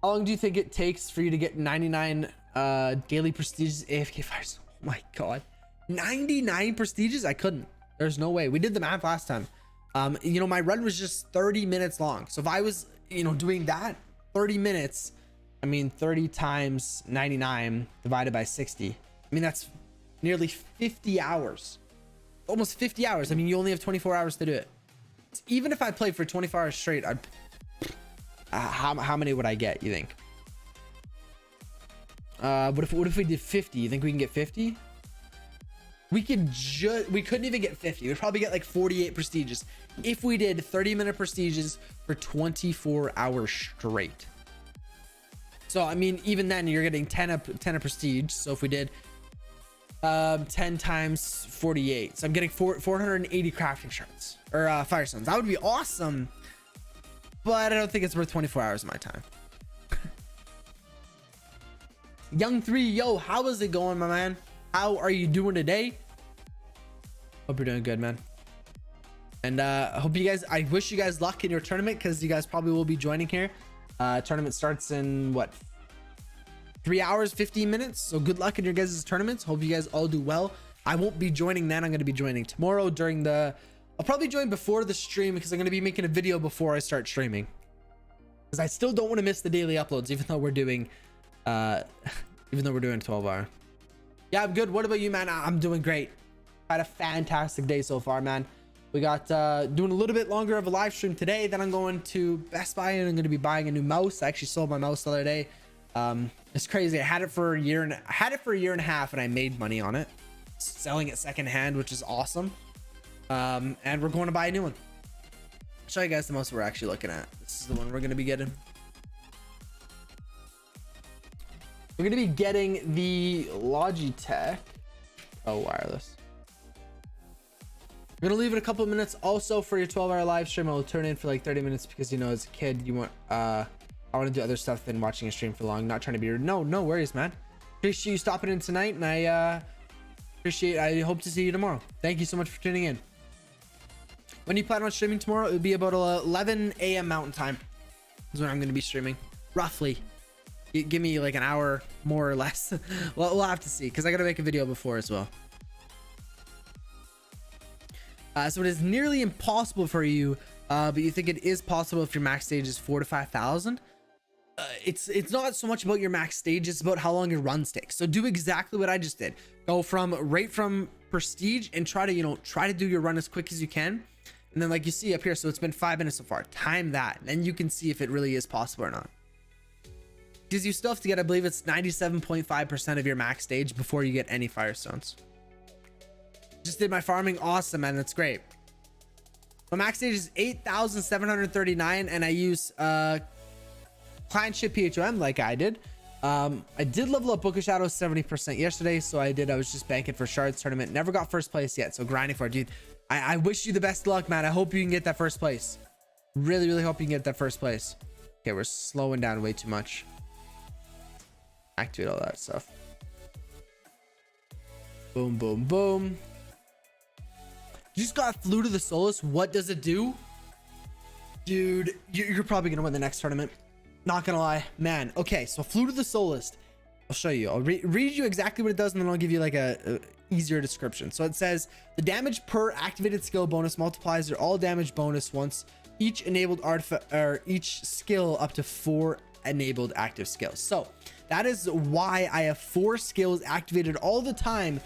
How long do you think it takes for you to get 99 daily prestiges AFK fires? Oh my god, 99 prestiges? I couldn't. There's no way. We did the math last time. You know, my run was just 30 minutes long. So if I was, you know, doing that 30 minutes, I mean, 30 times 99 divided by 60. I mean, that's nearly 50 hours. Almost 50 hours. I mean, you only have 24 hours to do it. Even if I played for 24 hours straight, I'd... how many would I get, you think? What if we did 50? You think we can get 50? We couldn't even get 50. We'd probably get like 48 prestiges if we did 30-minute prestiges for 24 hours straight. So I mean, even then you're getting 10 a prestige. So if we did 10 times 48, so I'm getting 480 crafting shards or firestones. That would be awesome, but I don't think it's worth 24 hours of my time. Young 3, yo, how is it going, my man? How are you doing today? Hope you're doing good, man. And I hope you guys, I wish you guys luck in your tournament because you guys probably will be joining here. Tournament starts in what, 3 hours 15 minutes, so good luck in your guys' tournaments. Hope you guys all do well. I won't be joining then. I'm going to be joining tomorrow during the... I'll probably join before the stream because I'm going to be making a video before I start streaming, because I still don't want to miss the daily uploads, even though we're doing 12-hour. Yeah, I'm good. What about you, man? I'm doing great. I had a fantastic day so far, man. We got doing a little bit longer of a live stream today. Then I'm going to Best Buy and I'm going to be buying a new mouse. I actually sold my mouse the other day. It's crazy. I had it for a year and a half, and I made money on it, selling it secondhand, which is awesome. And we're going to buy a new one. I'll show you guys the mouse we're actually looking at. This is the one we're going to be getting. We're going to be getting the Logitech. Oh, wireless. I'm gonna leave it a couple of minutes also for your 12-hour live stream. I'll turn in for like 30 minutes because, you know, as a kid, you want I want to do other stuff than watching a stream for long. Not trying to be rude. No worries, man. Appreciate you stopping in tonight, and I hope to see you tomorrow. Thank you so much for tuning in. When you plan on streaming tomorrow, it would be about 11 a.m. Mountain Time is when I'm going to be streaming, roughly. Give me like an hour more or less. Well, we'll have to see because I got to make a video before as well. So it is nearly impossible for you, but you think it is possible if your max stage is 4,000 to 5,000. It's not so much about your max stage, it's about how long your runs take. So do exactly what I just did. Go right from prestige and try to do your run as quick as you can. And then, like you see up here, so it's been 5 minutes so far. Time that, and then you can see if it really is possible or not. Because you still have to get, I believe it's 97.5% of your max stage before you get any firestones. Just did my farming. Awesome, man. That's great. My max stage is 8,739, and I use client ship PHOM like I did. I did level up Book of Shadows 70% yesterday, so I was just banking for Shards tournament. Never got first place yet, so grinding for it, dude. I wish you the best luck, man. I hope you can get that first place. Really hope you can get that first place. Okay, we're slowing down way too much. Activate all that stuff. Boom, boom, boom. You just got Flute of the Soulless. What does it do? Dude, you're probably gonna win the next tournament. Not gonna lie, man. Okay, so Flute of the Soulless. I'll show you. I'll read you exactly what it does, and then I'll give you like easier description. So it says the damage per activated skill bonus multiplies their all damage bonus once each enabled artifact or each skill up to 4 enabled active skills. So that is why I have 4 skills activated all the time,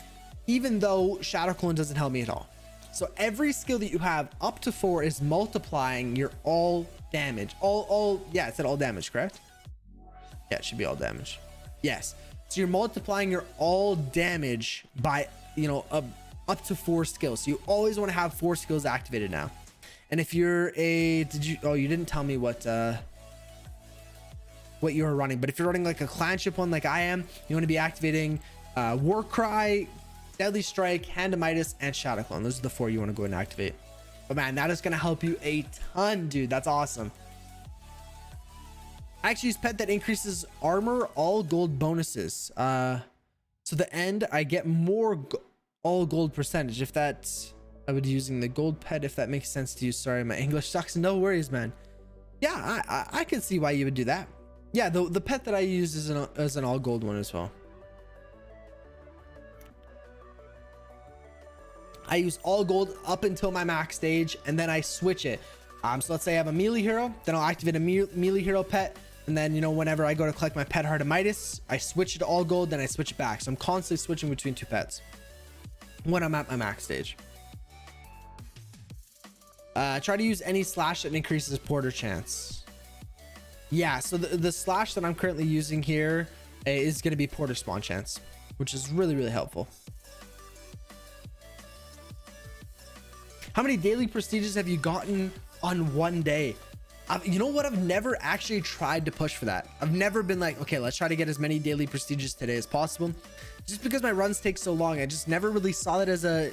even though Shadow Clone doesn't help me at all. So every skill that you have up to 4 is multiplying your all damage. Yeah, it said all damage, correct? Yeah, it should be all damage. Yes. So you're multiplying your all damage by, you know, up to 4 skills. So you always want to have 4 skills activated now. And if you're a, you didn't tell me what you were running, but if you're running like a clanship one like I am, you want to be activating War Cry, Deadly Strike, Hand of Midas, and Shadow Clone. Those are the 4 you want to go and activate. But man, that is going to help you a ton, dude. That's awesome. I actually use pet that increases armor all gold bonuses. So the end, I get more all gold percentage. If that's, I would be using the gold pet if that makes sense to you. Sorry, my English sucks. No worries, man. Yeah, I can see why you would do that. Yeah, the pet that I use is an all gold one as well. I use all gold up until my max stage, and then I switch it. So let's say I have a melee hero, then I'll activate a melee hero pet, and then, you know, whenever I go to collect my pet Heart of Midas, I switch it to all gold, then I switch it back. So I'm constantly switching between 2 pets when I'm at my max stage. Try to use any slash that increases porter chance. Yeah, so the slash that I'm currently using here is going to be porter spawn chance, which is really, really helpful. How many daily prestiges have you gotten on one day? You know what? I've never actually tried to push for that. I've never been like, okay, let's try to get as many daily prestiges today as possible. Just because my runs take so long, I just never really saw that as a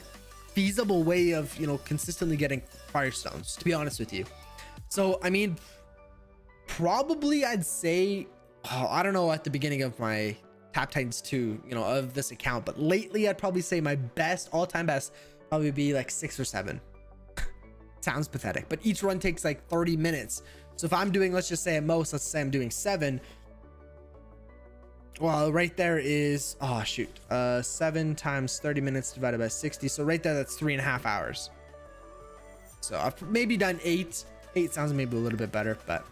feasible way of, you know, consistently getting firestones, to be honest with you. So, I mean, probably I'd say, I don't know, at the beginning of my Tap Titans 2, you know, of this account, but lately I'd probably say my best, all-time best, probably be like 6 or 7. Sounds pathetic, but each run takes like 30 minutes. So if I'm doing, let's just say at most, let's say I'm doing 7. Well, right there is, 7 times 30 minutes divided by 60. So right there, that's 3.5 hours. So I've maybe done 8. 8 sounds maybe a little bit better, but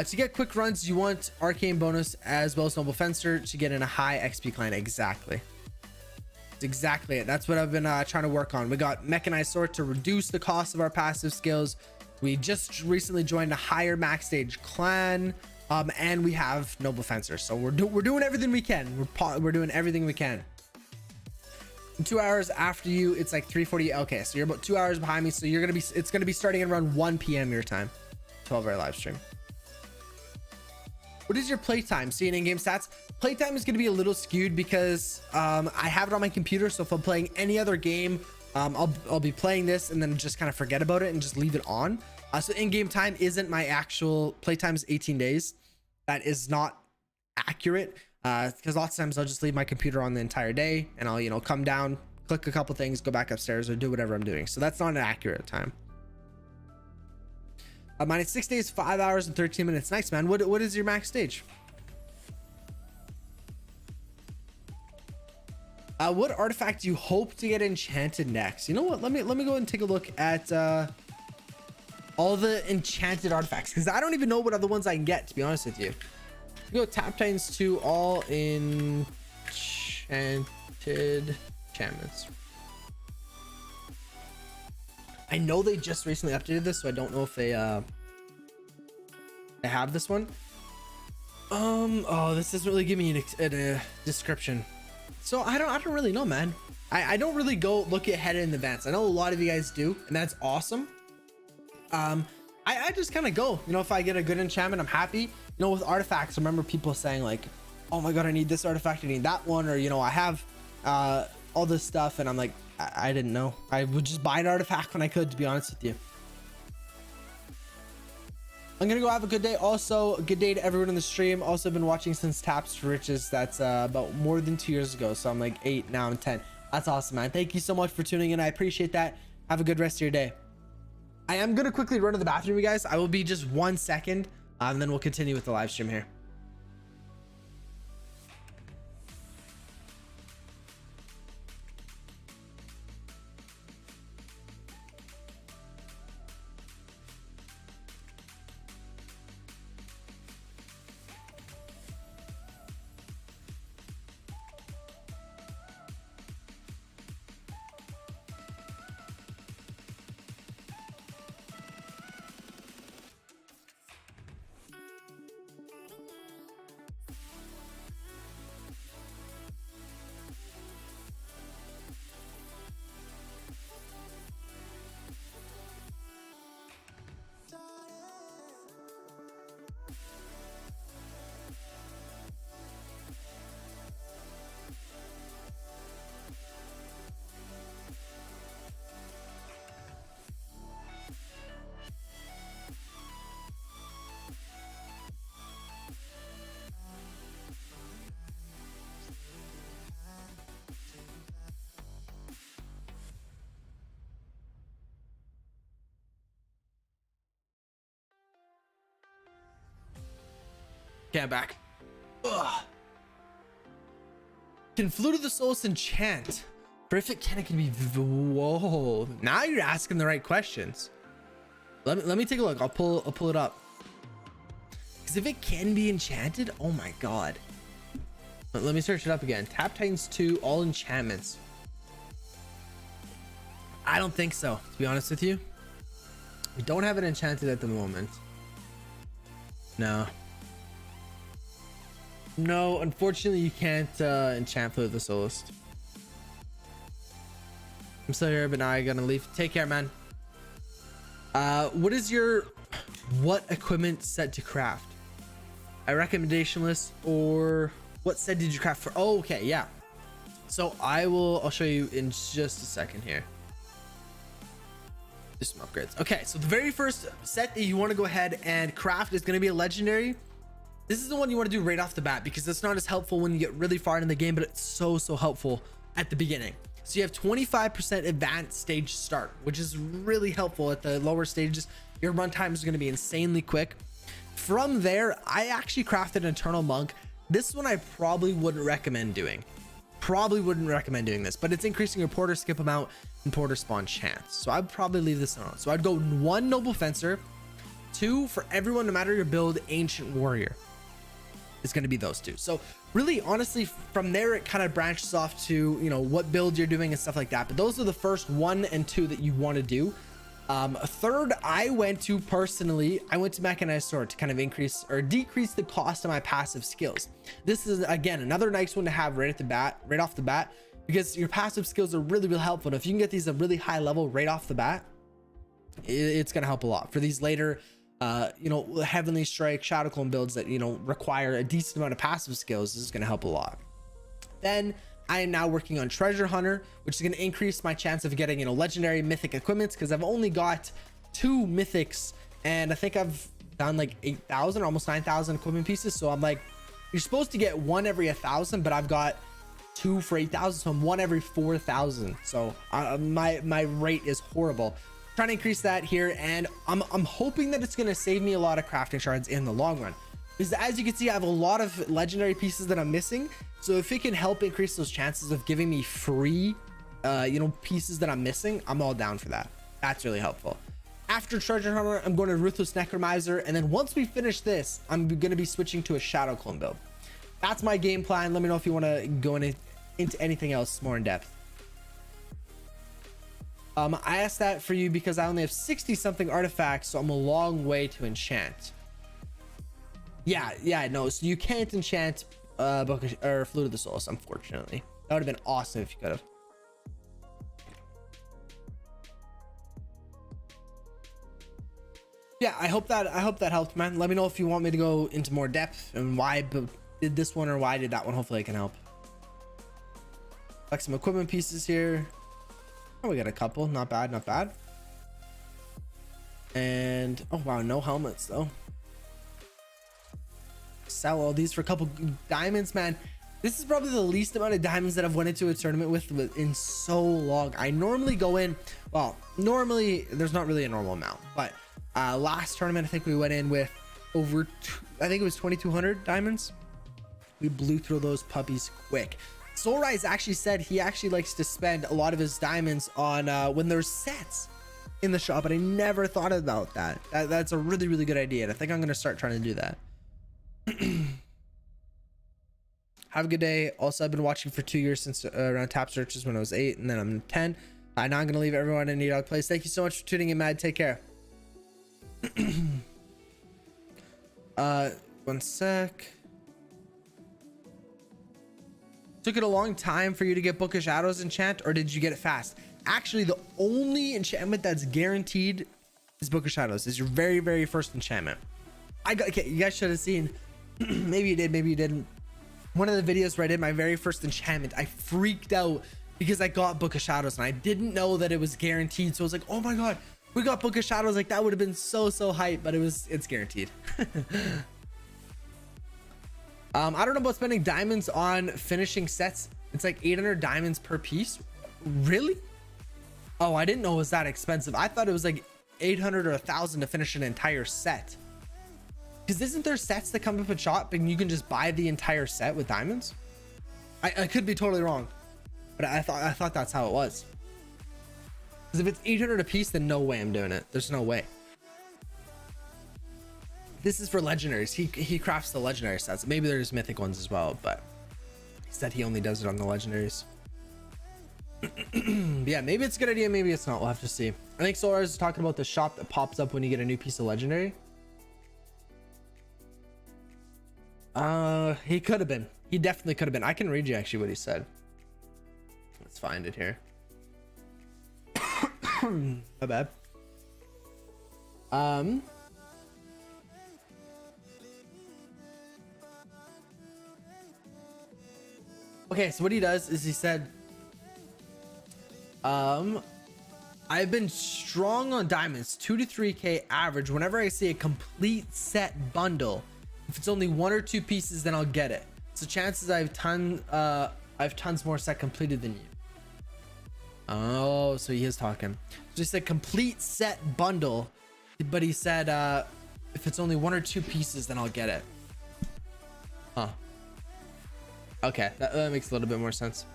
to get quick runs, you want arcane bonus as well as noble fencer to get in a high XP client. Exactly. Exactly it. That's what I've been trying to work on. We got Mechanized Sword to reduce the cost of our passive skills. We just recently joined a higher max stage clan, and we have noble fencer. So we're doing everything we can. We're doing everything we can. In 2 hours after you, it's like 3:40. Okay, so you're about 2 hours behind me. So it's gonna be starting at around 1 p.m. your time. 12-hour live stream. What is your playtime? Seeing in-game stats? Playtime is going to be a little skewed because I have it on my computer. So if I'm playing any other game, I'll be playing this and then just kind of forget about it and just leave it on. So in-game time isn't my actual playtime is 18 days. That is not accurate because lots of times I'll just leave my computer on the entire day and I'll, you know, come down, click a couple things, go back upstairs or do whatever I'm doing. So that's not an accurate time. Mine is 6 days, 5 hours and 13 minutes. Nice, man. What is your max stage? What artifact do you hope to get enchanted next? You know what? Let me go and take a look at all the enchanted artifacts because I don't even know what other ones I can get, to be honest with you. Go Tap Titans 2 all enchanted enchantments. I know they just recently updated this, so I don't know if they have this one. This doesn't really give me a description. So I don't really know, man. I don't really go look ahead in advance. I know a lot of you guys do, and that's awesome. I just kind of go, you know, if I get a good enchantment, I'm happy. You know, with artifacts, I remember people saying like, oh my god, I need this artifact, I need that one, or, you know, I have all this stuff, and I'm like, I didn't know. I would just buy an artifact when I could, to be honest with you. I'm gonna go have a good day. Also, a good day to everyone in the stream. Also been watching since Taps to Riches. That's about more than 2 years ago, so I'm like 8 now. I'm 10. That's awesome, man. Thank you so much for tuning in. I appreciate that. Have a good rest of your day. I am gonna quickly run to the bathroom, you guys. I will be just 1 second, and then we'll continue with the live stream here. Okay, I'm back. Ugh. Can Flute of the Souls enchant? For if it can, it can be. Whoa! Now you're asking the right questions. Let me take a look. I'll pull it up. Because if it can be enchanted, oh my god. Let me search it up again. Tap Titans 2, all enchantments. I don't think so, to be honest with you. We don't have it enchanted at the moment. No, unfortunately you can't enchant Flute of the Soulist. I'm still here, but now I gotta leave. Take care, man. What equipment set to craft? A recommendation list, or what set did you craft for? Oh, okay, yeah. So I'll show you in just a second here. Do some upgrades. Okay, so the very first set that you want to go ahead and craft is going to be a legendary. This is the one you want to do right off the bat because it's not as helpful when you get really far in the game, but it's so helpful at the beginning. So you have 25% advanced stage start, which is really helpful at the lower stages. Your run time is going to be insanely quick. From there, I actually crafted an Eternal Monk. This one I probably wouldn't recommend doing. This, but it's increasing your porter skip amount and porter spawn chance. So I'd probably leave this on. So I'd go 1 Noble Fencer, 2 for everyone, no matter your build, Ancient Warrior. It's going to be those 2. So really, honestly, from there, it kind of branches off to, you know, what build you're doing and stuff like that. But those are the first 1 and 2 that you want to do. A third I went to Mechanized Sword to kind of increase or decrease the cost of my passive skills. This is again another nice one to have right off the bat, because your passive skills are really helpful. And if you can get these at really high level right off the bat, it's going to help a lot for these later you know, Heavenly Strike, Shadow Clone builds that, you know, require a decent amount of passive skills. This is going to help a lot. Then I am now working on Treasure Hunter, which is going to increase my chance of getting, you know, legendary mythic equipments, because I've only got 2 mythics and I think I've done like 8,000, almost 9,000 equipment pieces. So I'm like, you're supposed to get 1 every 1,000, but I've got 2 for 8,000, so I'm 1 every 4,000. So my rate is horrible. Trying to increase that here, and I'm hoping that it's going to save me a lot of crafting shards in the long run, because as you can see, I have a lot of legendary pieces that I'm missing. So if it can help increase those chances of giving me free you know, pieces that I'm missing, I'm all down for that. That's really helpful. After Treasure Hunter, I'm going to Ruthless Necromiser, and then once we finish this, I'm going to be switching to a Shadow Clone build. That's my game plan. Let me know if you want to go into anything else more in depth. I asked that for you because I only have 60 something artifacts, so I'm a long way to enchant. Yeah, no, so you can't enchant or Flute of the Souls, unfortunately. That would have been awesome if you could have. Yeah, I hope that helped, man. Let me know if you want me to go into more depth and why did this one or why did that one. Hopefully I can help. Like some equipment pieces here. Oh, we got a couple. Not bad. And oh wow, no helmets though. Sell all these for a couple diamonds, man. This is probably the least amount of diamonds that I've went into a tournament with in so long. I normally go in, well, normally there's not really a normal amount, but last tournament I think we went in with over I think it was 2,200 diamonds. We blew through those puppies quick. Soulrise actually said he actually likes to spend a lot of his diamonds on when there's sets in the shop, but I never thought about that. That's a really good idea, and I think I'm gonna start trying to do that. Have a good day. Also, I've been watching for 2 years since around tap searches when I was 8, and then I'm 10. Now I'm gonna leave everyone in Dog Place. Thank you so much for tuning in, Mad. Take care. 1 sec. Took it a long time for you to get Book of Shadows enchant, or did you get it fast? Actually, the only enchantment that's guaranteed is Book of Shadows. Is your very first enchantment. Okay, you guys should have seen. Maybe you did, maybe you didn't. One of the videos where I did my very first enchantment, I freaked out because I got Book of Shadows and I didn't know that it was guaranteed. So I was like, oh my god, we got Book of Shadows. Like that would have been so hype, but it's guaranteed. I don't know about spending diamonds on finishing sets. It's like 800 diamonds per piece. Really? Oh, I didn't know it was that expensive. I thought it was like 800 or 1,000 to finish an entire set. Because isn't there sets that come up in shop and you can just buy the entire set with diamonds? I could be totally wrong, but I thought that's how it was. Because if it's 800 a piece, then no way I'm doing it. There's no way. This is for legendaries. He crafts the legendary sets. Maybe there's mythic ones as well, but he said he only does it on the legendaries. Yeah, maybe it's a good idea, maybe it's not. We'll have to see. I think Solar is talking about the shop that pops up when you get a new piece of legendary. He could have been. He definitely could have been. I can read you actually what he said. Let's find it here. My bad. Okay, so what he does is he said, I've been strong on diamonds, 2 to 3k average. Whenever I see a complete set bundle, if it's only 1 or 2 pieces, then I'll get it. So chances I have tons more set completed than you. Oh, so he is talking. So he said complete set bundle, but he said if it's only 1 or 2 pieces, then I'll get it. Huh. Okay, that makes a little bit more sense.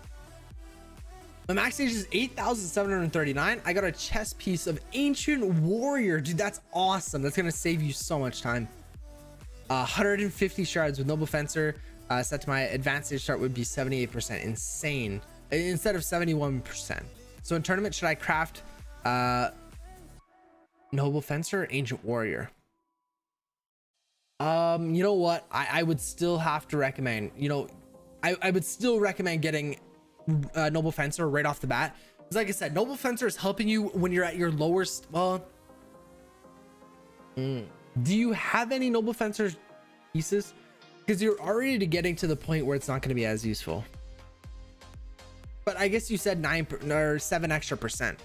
My max stage is 8,739. I got a chest piece of Ancient Warrior. Dude, that's awesome. That's gonna save you so much time. 150 shards with Noble Fencer. Set to my advanced stage start would be 78%. Insane. Instead of 71%. So in tournament, should I craft Noble Fencer or Ancient Warrior? You know what? I would still have to recommend, I would still recommend getting Noble Fencer right off the bat. Because like I said, Noble Fencer is helping you when you're at your lowest. Well, do you have any Noble Fencer pieces? Because you're already getting to the point where it's not going to be as useful. But I guess you said 9 or 7 extra percent.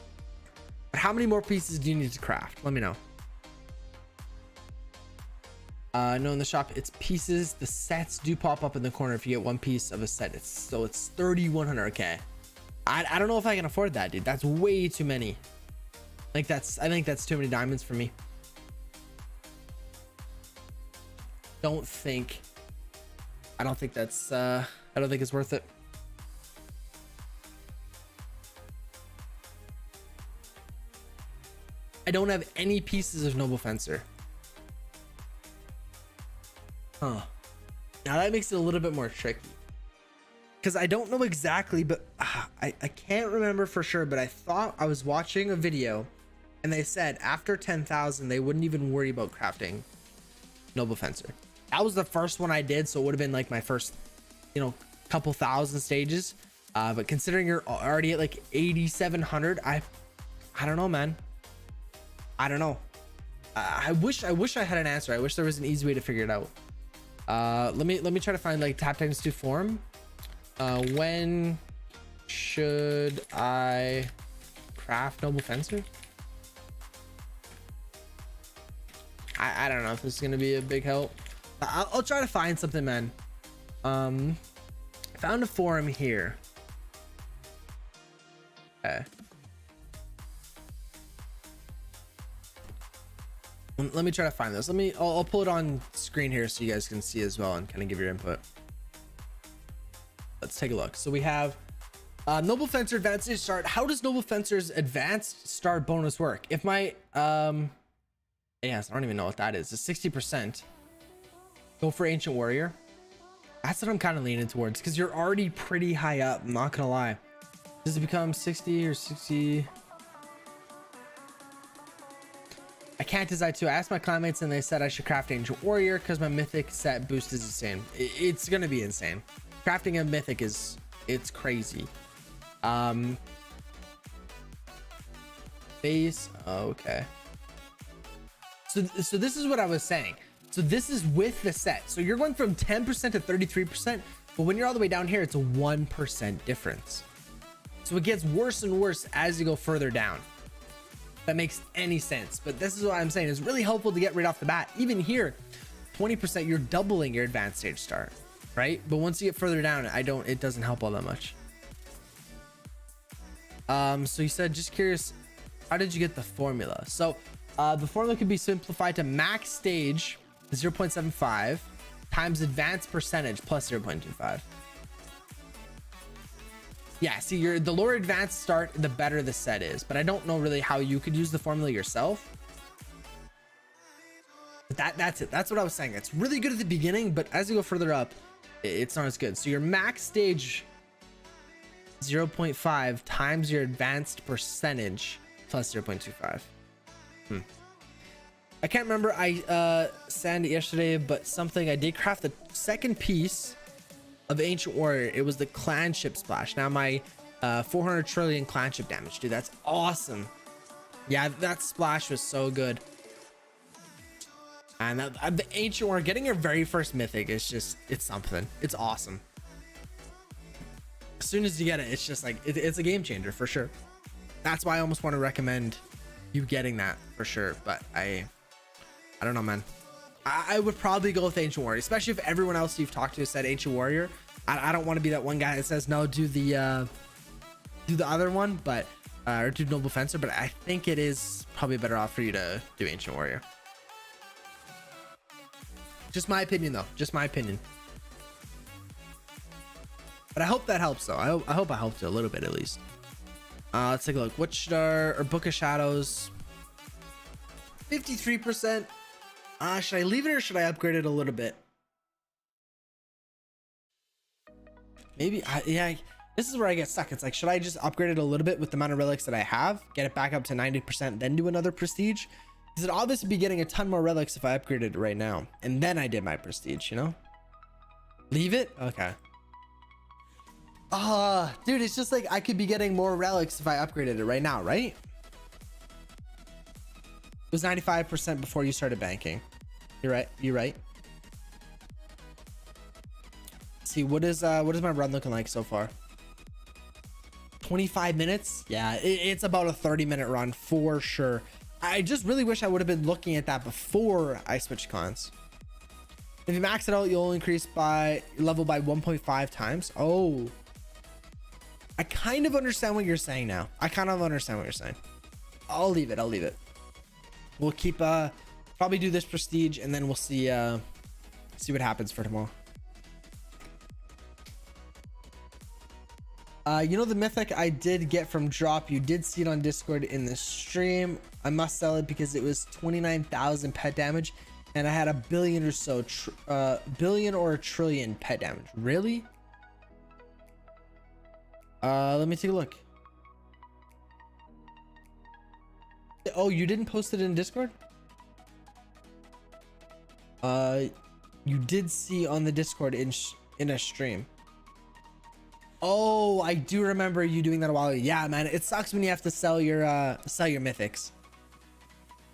But how many more pieces do you need to craft? Let me know. No, in the shop it's pieces. The sets do pop up in the corner if you get 1 piece of a set. It's 3,100. Okay, I don't know if I can afford that, dude. That's way too many. I think that's too many diamonds for me. I don't think that's I don't think it's worth it. I don't have any pieces of Noble Fencer. Huh. Now that makes it a little bit more tricky. Because I don't know exactly, but I can't remember for sure, but I thought I was watching a video and they said after 10,000, they wouldn't even worry about crafting Noble Fencer. That was the first one I did, so it would have been like my first, couple thousand stages. But considering you're already at like 8,700, I don't know, man. I don't know. I wish I had an answer. I wish there was an easy way to figure it out. Let me try to find like tap times 2 form. When should I craft Noble Fencer? I don't know if this is gonna be a big help. I'll try to find something, man. Found a forum here. Okay. Let me try to find this. I'll pull it on screen here so you guys can see as well and kind of give your input. Let's take a look. So we have Noble Fencer advanced stage start. How does Noble Fencer's advanced start bonus work? If my yes, I don't even know what that is. It's 60%. Go for Ancient Warrior. That's what I'm kind of leaning towards because you're already pretty high up. I'm not gonna lie. Does it become 60 or 60? I can't decide too. I asked my climates and they said I should craft Ancient Warrior because my mythic set boost is insane. It's gonna be insane. Crafting a mythic it's crazy. Base. Okay. So this is what I was saying. So this is with the set. So you're going from 10% to 33%, but when you're all the way down here, it's a 1% difference. So it gets worse and worse as you go further down. That makes any sense, but this is what I'm saying. It's really helpful to get right off the bat. Even here, 20%, you're doubling your advanced stage start, right? But once you get further down, it doesn't help all that much. So you said, just curious, how did you get the formula? So the formula could be simplified to max stage 0.75 times advanced percentage plus 0.25. Yeah, see, the lower advanced start, the better the set is, but I don't know really how you could use the formula yourself. But that's it. That's what I was saying. It's really good at the beginning, but as you go further up, it's not as good. So your max stage 0.5 times your advanced percentage plus 0.25. I can't remember. I sanded it yesterday, but something I did craft the second piece of Ancient Warrior. It was the clanship splash. Now my 400 trillion clanship damage, dude. That's awesome. Yeah, that splash was so good. And the Ancient Warrior, getting your very first mythic is just, it's something. It's awesome. As soon as you get it, it's just like, it's a game changer for sure. That's why I almost want to recommend you getting that for sure. But I don't know, man. I would probably go with Ancient Warrior, especially if everyone else you've talked to said Ancient Warrior. I don't want to be that one guy that says no, do the other one, but or do Noble Fencer. But I think it is probably better off for you to do Ancient Warrior. Just my opinion, though. Just my opinion. But I hope that helps, though. I hope I helped you a little bit at least. Let's take a look. What should our Book of Shadows? 53%. Should I leave it or should I upgrade it a little bit? Maybe. Yeah. This is where I get stuck. It's like, should I just upgrade it a little bit with the amount of relics that I have, get it back up to 90%, then do another prestige? Because I'd obviously be getting a ton more relics if I upgraded it right now, and then I did my prestige, you know? Leave it? Okay. Dude, it's just like I could be getting more relics if I upgraded it right now, right? It was 95% before you started banking. You're right. You're right. Let's see, what is my run looking like so far? 25 minutes? Yeah, it's about a 30-minute run for sure. I just really wish I would have been looking at that before I switched cons. If you max it out, you'll increase by level by 1.5 times. Oh, I kind of understand what you're saying now. I kind of understand what you're saying. I'll leave it. I'll leave it. We'll keep probably do this prestige and then we'll see what happens for tomorrow. You know the mythic I did get from drop, you did see it on Discord in the stream. I must sell it because it was 29,000 pet damage and I had a billion or so billion or a trillion pet damage. Really? Let me take a look. Oh, you didn't post it in Discord? You did see on the Discord in a stream. Oh, I do remember you doing that a while ago. Yeah, man, it sucks when you have to sell your mythics.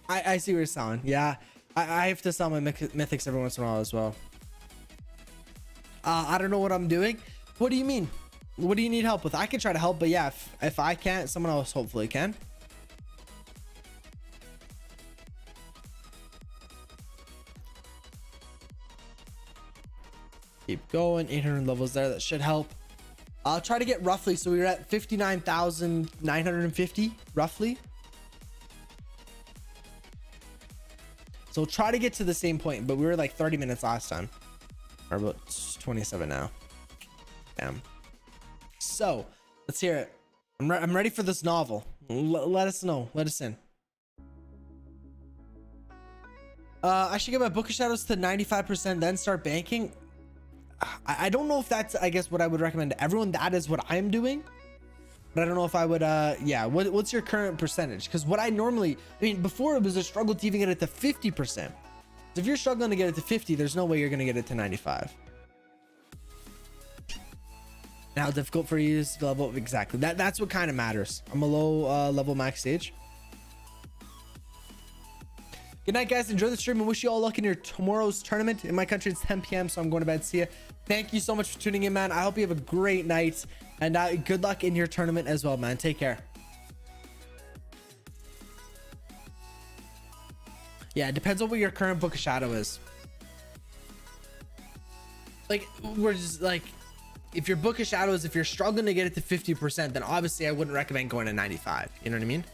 I see what you're selling. Yeah, I have to sell my mythics every once in a while as well. I don't know what I'm doing. What do you mean? What do you need help with? I can try to help, but yeah, if I can't, someone else hopefully can. Keep going. 800 levels there. That should help. I'll try to get roughly. So we were at 59,950 roughly. So try to get to the same point, but we were like 30 minutes last time. Or about 27 now. Damn. So let's hear it. I'm ready for this novel. Let us know. Let us in. I should get my Book of Shadows to 95%, then start banking. I don't know if that's, I guess, what I would recommend to everyone. That is what I'm doing, but I don't know if I would yeah, what's your current percentage? Because what I normally, I mean, before it was a struggle to even get it to 50%. So if you're struggling to get it to 50, there's no way you're going to get it to 95. Now difficult for you is level. Exactly, that's what kind of matters. I'm a low level max stage. Good night, guys. Enjoy the stream and wish you all luck in your tomorrow's tournament. In my country, it's 10 p.m., so I'm going to bed. See ya. Thank you so much for tuning in, man. I hope you have a great night, and good luck in your tournament as well, man. Take care. Yeah, it depends on what your current Book of Shadow is. Like, we're just like, if your Book of Shadows, if you're struggling to get it to 50%, then obviously I wouldn't recommend going to 95. You know what I mean?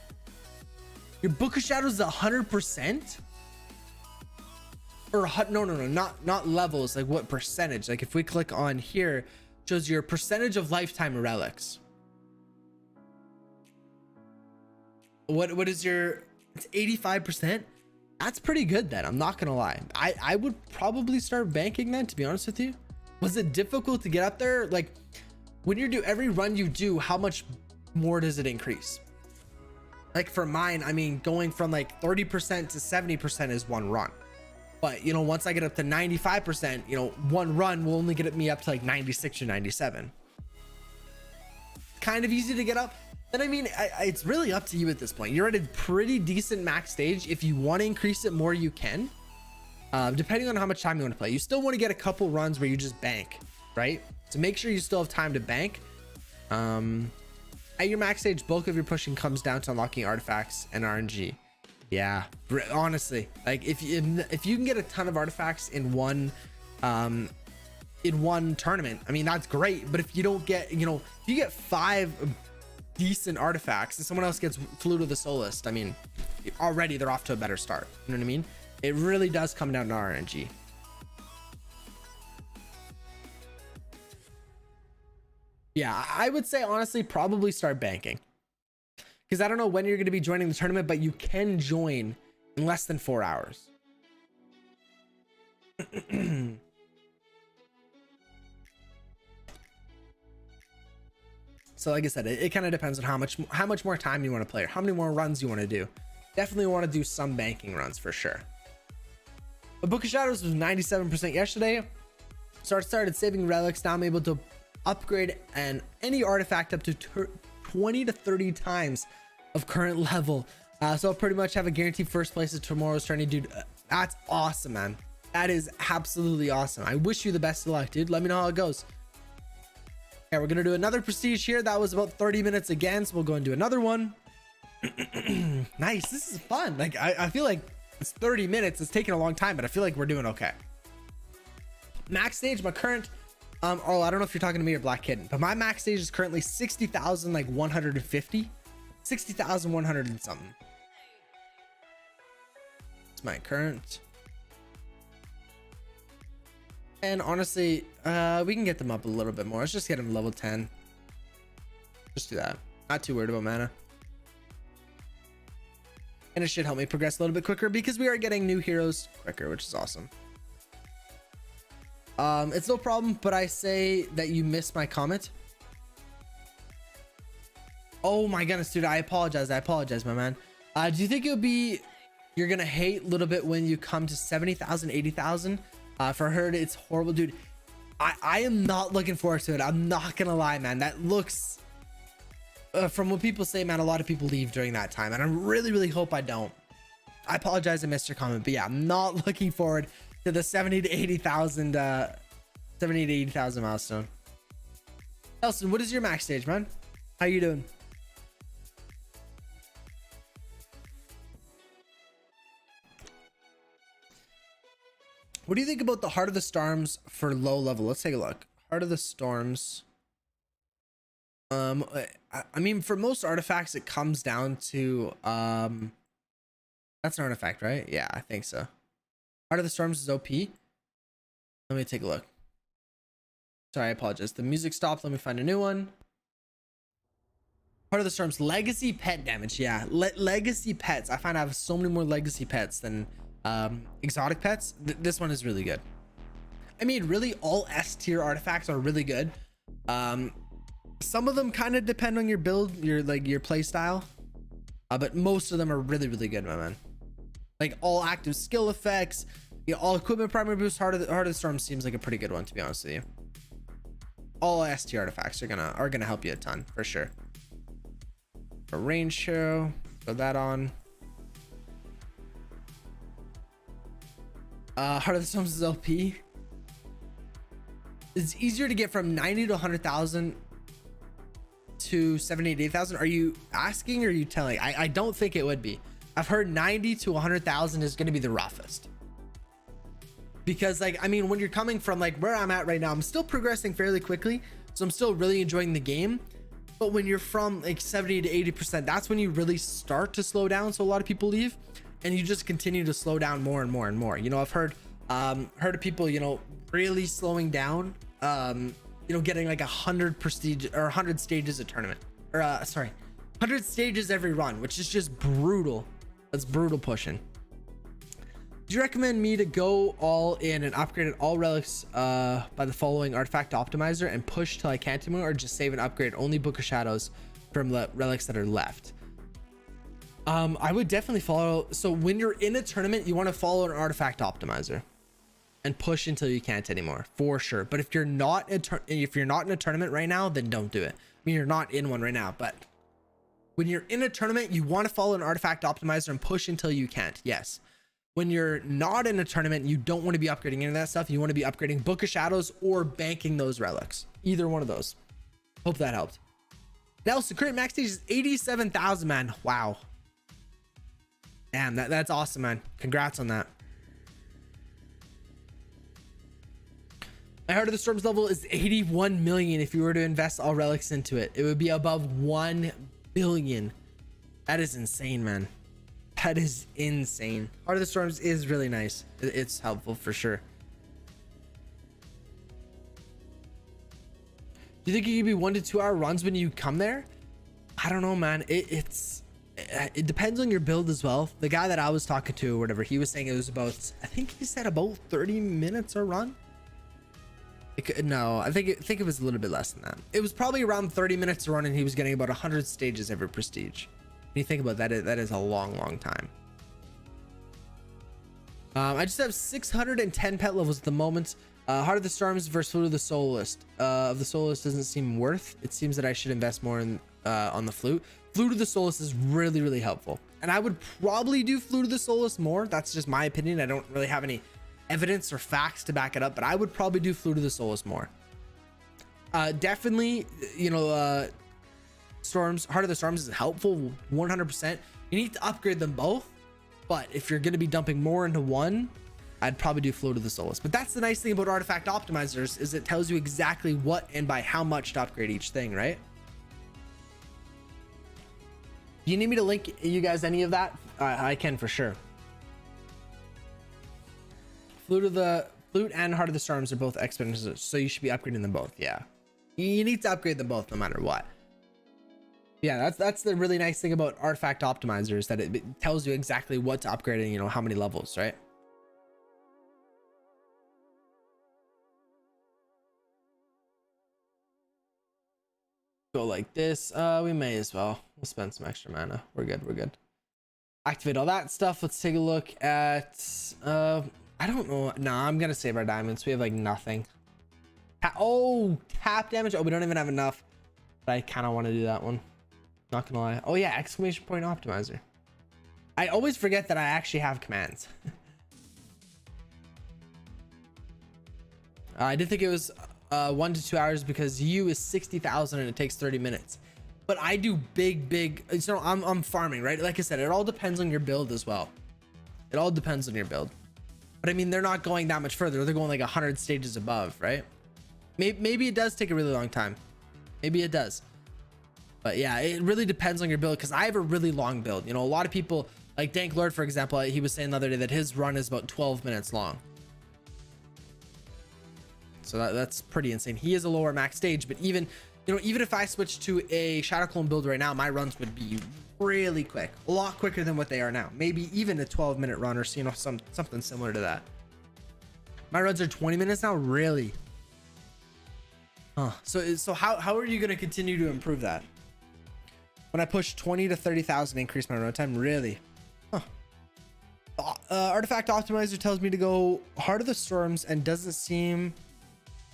Your Book of Shadows is 100%. or no, not levels, like what percentage. Like if we click on here, it shows your percentage of lifetime relics. What is your, it's 85%. That's pretty good then, I'm not gonna lie. I would probably start banking then, to be honest with you. Was it difficult to get up there? Like when you do every run you do, how much more does it increase? Like for mine, I mean, going from like 30% to 70% is one run. But you know, once I get up to 95%, you know, one run will only get me up to like 96 or 97. Kind of easy to get up. Then I mean, it's really up to you at this point. You're at a pretty decent max stage. If you want to increase it more, you can. Depending on how much time you want to play. You still want to get a couple runs where you just bank, right? So make sure you still have time to bank. At your max stage, bulk of your pushing comes down to unlocking artifacts and RNG. Yeah, honestly, like if you can get a ton of artifacts in one tournament, I mean, that's great. But if you don't get, you know, if you get 5 decent artifacts and someone else gets Flute of the Soulist, I mean, already they're off to a better start. You know what I mean? It really does come down to RNG. Yeah, I would say honestly, probably start banking, because I don't know when you're going to be joining the tournament, but you can join in less than 4 hours. So like I said, it kind of depends on how much more time you want to play or how many more runs you want to do. Definitely want to do some banking runs for sure. The Book of Shadows was 97% yesterday. So I started saving relics. Now I'm able to upgrade any artifact up to 20 to 30 times of current level. So I'll pretty much have a guaranteed first place at tomorrow's tourney, dude. That's awesome, man. That is absolutely awesome. I wish you the best of luck, dude. Let me know how it goes. Yeah, we're gonna do another prestige here. That was about 30 minutes again, so we'll go and do another one. Nice, this is fun. Like I feel like it's 30 minutes. It's taking a long time, but I feel like we're doing okay. Max stage, my current oh, I don't know if you're talking to me or Black Kitten, but my max stage is currently 60,000 like 150, 60,100 and something. It's my current. And honestly, we can get them up a little bit more. Let's just get them level 10. Just do that. Not too worried about mana. And it should help me progress a little bit quicker because we are getting new heroes quicker, which is awesome. It's no problem, but I say that you missed my comment. Oh my goodness, dude, I apologize, my man. Do you think you're gonna hate a little bit when you come to 70,000, 80,000? For her, it's horrible, dude. I am not looking forward to it. I'm not gonna lie, man. That looks, from what people say, man, a lot of people leave during that time, and I really hope I don't. I apologize, I missed your comment, but yeah, I'm not looking forward to the 70 to 80,000 milestone. Elson, what is your max stage, man? How you doing? What do you think about the Heart of the Storms for low level? Let's take a look. Heart of the Storms. I mean, for most artifacts, it comes down to that's an artifact, right? Yeah, I think so. Heart of the Storms is OP. Let me take a look. Sorry, I apologize. The music stopped. Let me find a new one. Heart of the Storms, legacy pet damage. Yeah, legacy pets. I find I have so many more legacy pets than exotic pets. This one is really good. I mean, really all S tier artifacts are really good. Some of them kind of depend on your build, your play style, but most of them are really good, my man. Like all active skill effects, all equipment primary boost. Heart of the Storm seems like a pretty good one, to be honest with you. All S tier artifacts are gonna help you a ton for sure. A range show, put that on. Heart of the Storms is OP. It's easier to get from 90 to 100,000 to 70 to 80,000. Are you asking or are you telling? I don't think it would be. I've heard 90 to 100,000 is going to be the roughest. Because like, I mean, when you're coming from like where I'm at right now, I'm still progressing fairly quickly. So I'm still really enjoying the game. But when you're from like 70 to 80%, that's when you really start to slow down. So a lot of people leave and you just continue to slow down more and more and more. You know, I've heard Heard of people, you know, really slowing down, you know, getting like 100 prestige or 100 stages a tournament, or sorry, 100 stages every run, which is just brutal. That's brutal pushing. Do you recommend me to go all in and upgrade all relics by the following artifact optimizer and push till I can't anymore, or just save and upgrade only Book of Shadows from relics that are left? I would definitely follow. So when you're in a tournament, you want to follow an artifact optimizer and push until you can't anymore, for sure. But if you're not in a tournament right now, then don't do it. I mean, you're not in one right now, but when you're in a tournament, you want to follow an artifact optimizer and push until you can't. Yes. When you're not in a tournament, you don't want to be upgrading any of that stuff. You want to be upgrading Book of Shadows or banking those relics. Either one of those. Hope that helped. Now, so current max stage is 87,000, man. Wow. Damn, that's awesome, man. Congrats on that. My Heart of the Storms level is 81 million. If you were to invest all relics into it, it would be above 1 billion. That is insane, man. That is insane. Heart of the Storms is really nice. It's helpful for sure. Do you think it could be 1 to 2 hour runs when you come there? I don't know, man. It depends on your build as well. The guy that I was talking to or whatever, he was saying it was about, I think he said about 30 minutes a run. No, I think it was a little bit less than that. It was probably around 30 minutes a run, and he was getting about 100 stages every prestige. When you think about that, that is a long time. I just have 610 pet levels at the moment. Heart of the Storms versus Flute of the Soloist. Of the Soloist doesn't seem worth. It seems that I should invest more in on the Flute. Flute of the Soloist is really helpful, and I would probably do Flute of the Soloist more. That's just my opinion. I don't really have any evidence or facts to back it up, but I would probably do Flute of the Soloist more. Definitely, you know, Heart of the Storms is helpful 100%. You need to upgrade them both, but if you're going to be dumping more into one, I'd probably do Flute of the Soloist. But that's the nice thing about artifact optimizers, is it tells you exactly what and by how much to upgrade each thing, right? Do you need me to link you guys any of that? I can for sure. Flute and Heart of the Storms are both exponentials, so you should be upgrading them both. Yeah, you need to upgrade them both no matter what. Yeah, that's the really nice thing about artifact optimizers, that it tells you exactly what to upgrade and, you know, how many levels, right? Go like this. We may as well. We'll spend some extra mana. We're good. Activate all that stuff. Let's take a look at I don't know. Nah, I'm gonna save our diamonds. We have like nothing. Tap damage. Oh, we don't even have enough, but I kind of want to do that one. Not gonna lie. Oh yeah, exclamation point optimizer. I always forget that I actually have commands. I did think it was 1 to 2 hours because U is 60,000 and it takes 30 minutes. But I do big. So I'm farming, right? Like I said, it all depends on your build as well. It all depends on your build. But I mean, they're not going that much further. They're going like 100 stages above, right? Maybe it does take a really long time. Maybe it does. But yeah, it really depends on your build, because I have a really long build. You know, a lot of people, like Dank Lord, for example, he was saying the other day that his run is about 12 minutes long. So that's pretty insane. He is a lower max stage, but even, you know, even if I switch to a Shadow Clone build right now, my runs would be really quick, a lot quicker than what they are now. Maybe even a 12-minute run, or, you know, something similar to that. My runs are 20 minutes now, really. Huh. So how are you going to continue to improve that? When I push 20 to 30,000, increase my run time, really? Huh. Artifact optimizer tells me to go Heart of the Storms and doesn't seem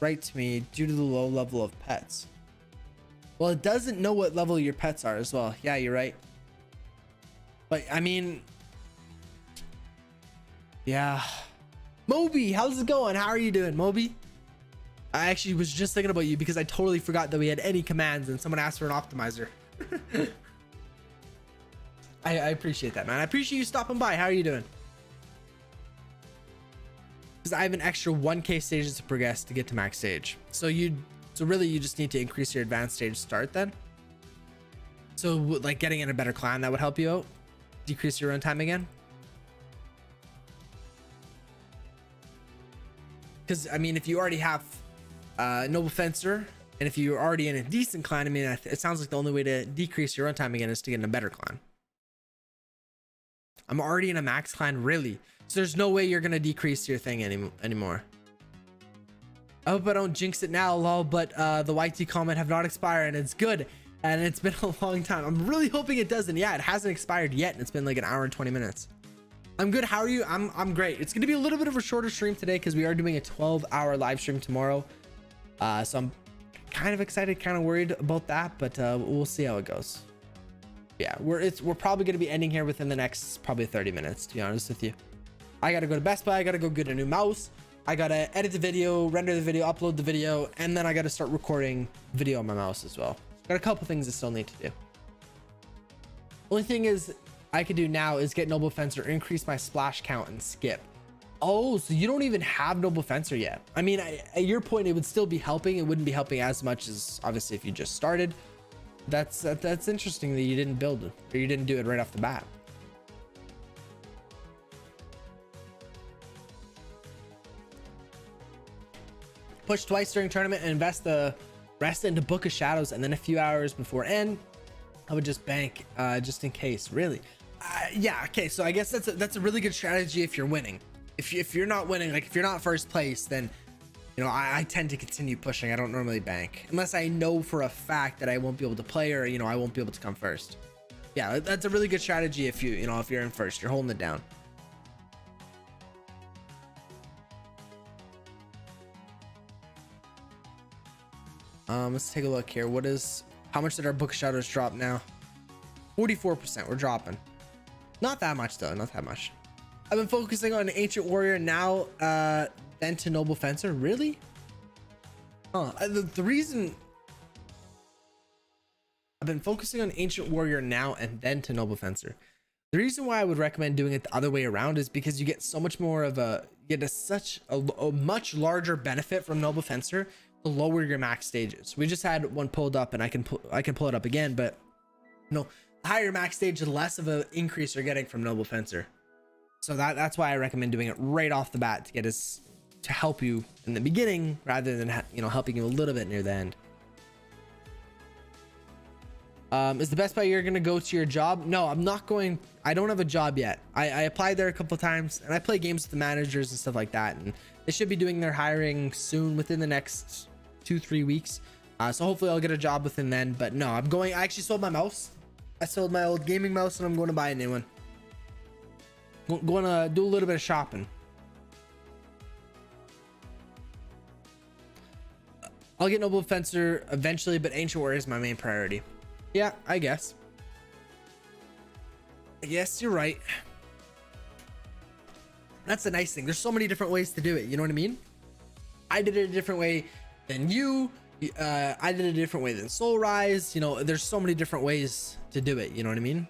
right to me due to the low level of pets. Well, it doesn't know what level your pets are as well. Yeah, you're right. But I mean, yeah. Moby, how's it going? How are you doing, Moby? I actually was just thinking about you because I totally forgot that we had any commands and someone asked for an optimizer. I appreciate that, man. I appreciate you stopping by. How are you doing? Because I have an extra 1k stages to progress to get to max stage. So really you just need to increase your advanced stage start then. So like getting in a better clan, that would help you out. Decrease your run time again. because I mean, if you already have Noble Fencer, and if you're already in a decent clan, I mean, it sounds like the only way to decrease your runtime again is to get in a better clan. I'm already in a max clan, really, so there's no way you're gonna decrease your thing anymore. I hope I don't jinx it now, lol, but the YT comment have not expired, and it's good, and it's been a long time. I'm really hoping it doesn't. Yeah, it hasn't expired yet, and it's been like an hour and 20 minutes. I'm good. How are you? I'm great. It's gonna be a little bit of a shorter stream today because we are doing a 12-hour live stream tomorrow. So I'm kind of excited, kind of worried about that, but we'll see how it goes. Yeah, we're probably gonna be ending here within the next probably 30 minutes, to be honest with you. I gotta go to Best Buy. I gotta go get a new mouse. I gotta edit the video, render the video, upload the video, and then I gotta start recording video on my mouse as well. Got a couple things I still need to do. Only thing is I could do now is get Noble Fencer, increase my splash count, and skip. Oh, so you don't even have Noble Fencer yet. I mean, at your point, it would still be helping. It wouldn't be helping as much as obviously if you just started. That's interesting that you didn't build it, or you didn't do it right off the bat. Push twice during tournament and invest the rest into Book of Shadows, and then a few hours before end, I would just bank just in case. Really? Yeah. Okay. So I guess that's a really good strategy if you're winning. If you're not winning, like if you're not first place, then you know I tend to continue pushing. I don't normally bank unless I know for a fact that I won't be able to play, or you know I won't be able to come first. Yeah, that's a really good strategy if you know if you're in first, you're holding it down. Let's take a look here. How much did our Book of Shadows drop now? 44%. We're dropping. Not that much though. Not that much. I've been focusing on Ancient Warrior now, then to Noble Fencer. Really? The reason I've been focusing on Ancient Warrior now and then to Noble Fencer. The reason why I would recommend doing it the other way around is because you get so much more of such a much larger benefit from Noble Fencer to lower your max stages. We just had one pulled up, and I can pull it up again, but you know, the higher max stage, the less of an increase you're getting from Noble Fencer. So that's why I recommend doing it right off the bat to help you in the beginning rather than helping you a little bit near the end. Is the Best Buy you're gonna go to your job? No, I'm not going. I don't have a job yet. I applied there a couple of times, and I play games with the managers and stuff like that, and they should be doing their hiring soon, within the next 2-3 weeks. So hopefully I'll get a job within then. But no, I'm going. I actually sold my mouse. I sold my old gaming mouse, and I'm going to buy a new one. Going to do a little bit of shopping. I'll get Noble Fencer eventually, but Ancient Warrior is my main priority. Yeah, I guess. Yes, you're right. That's the nice thing. There's so many different ways to do it. You know what I mean? I did it a different way than you. I did it a different way than Soul Rise. You know, there's so many different ways to do it. You know what I mean?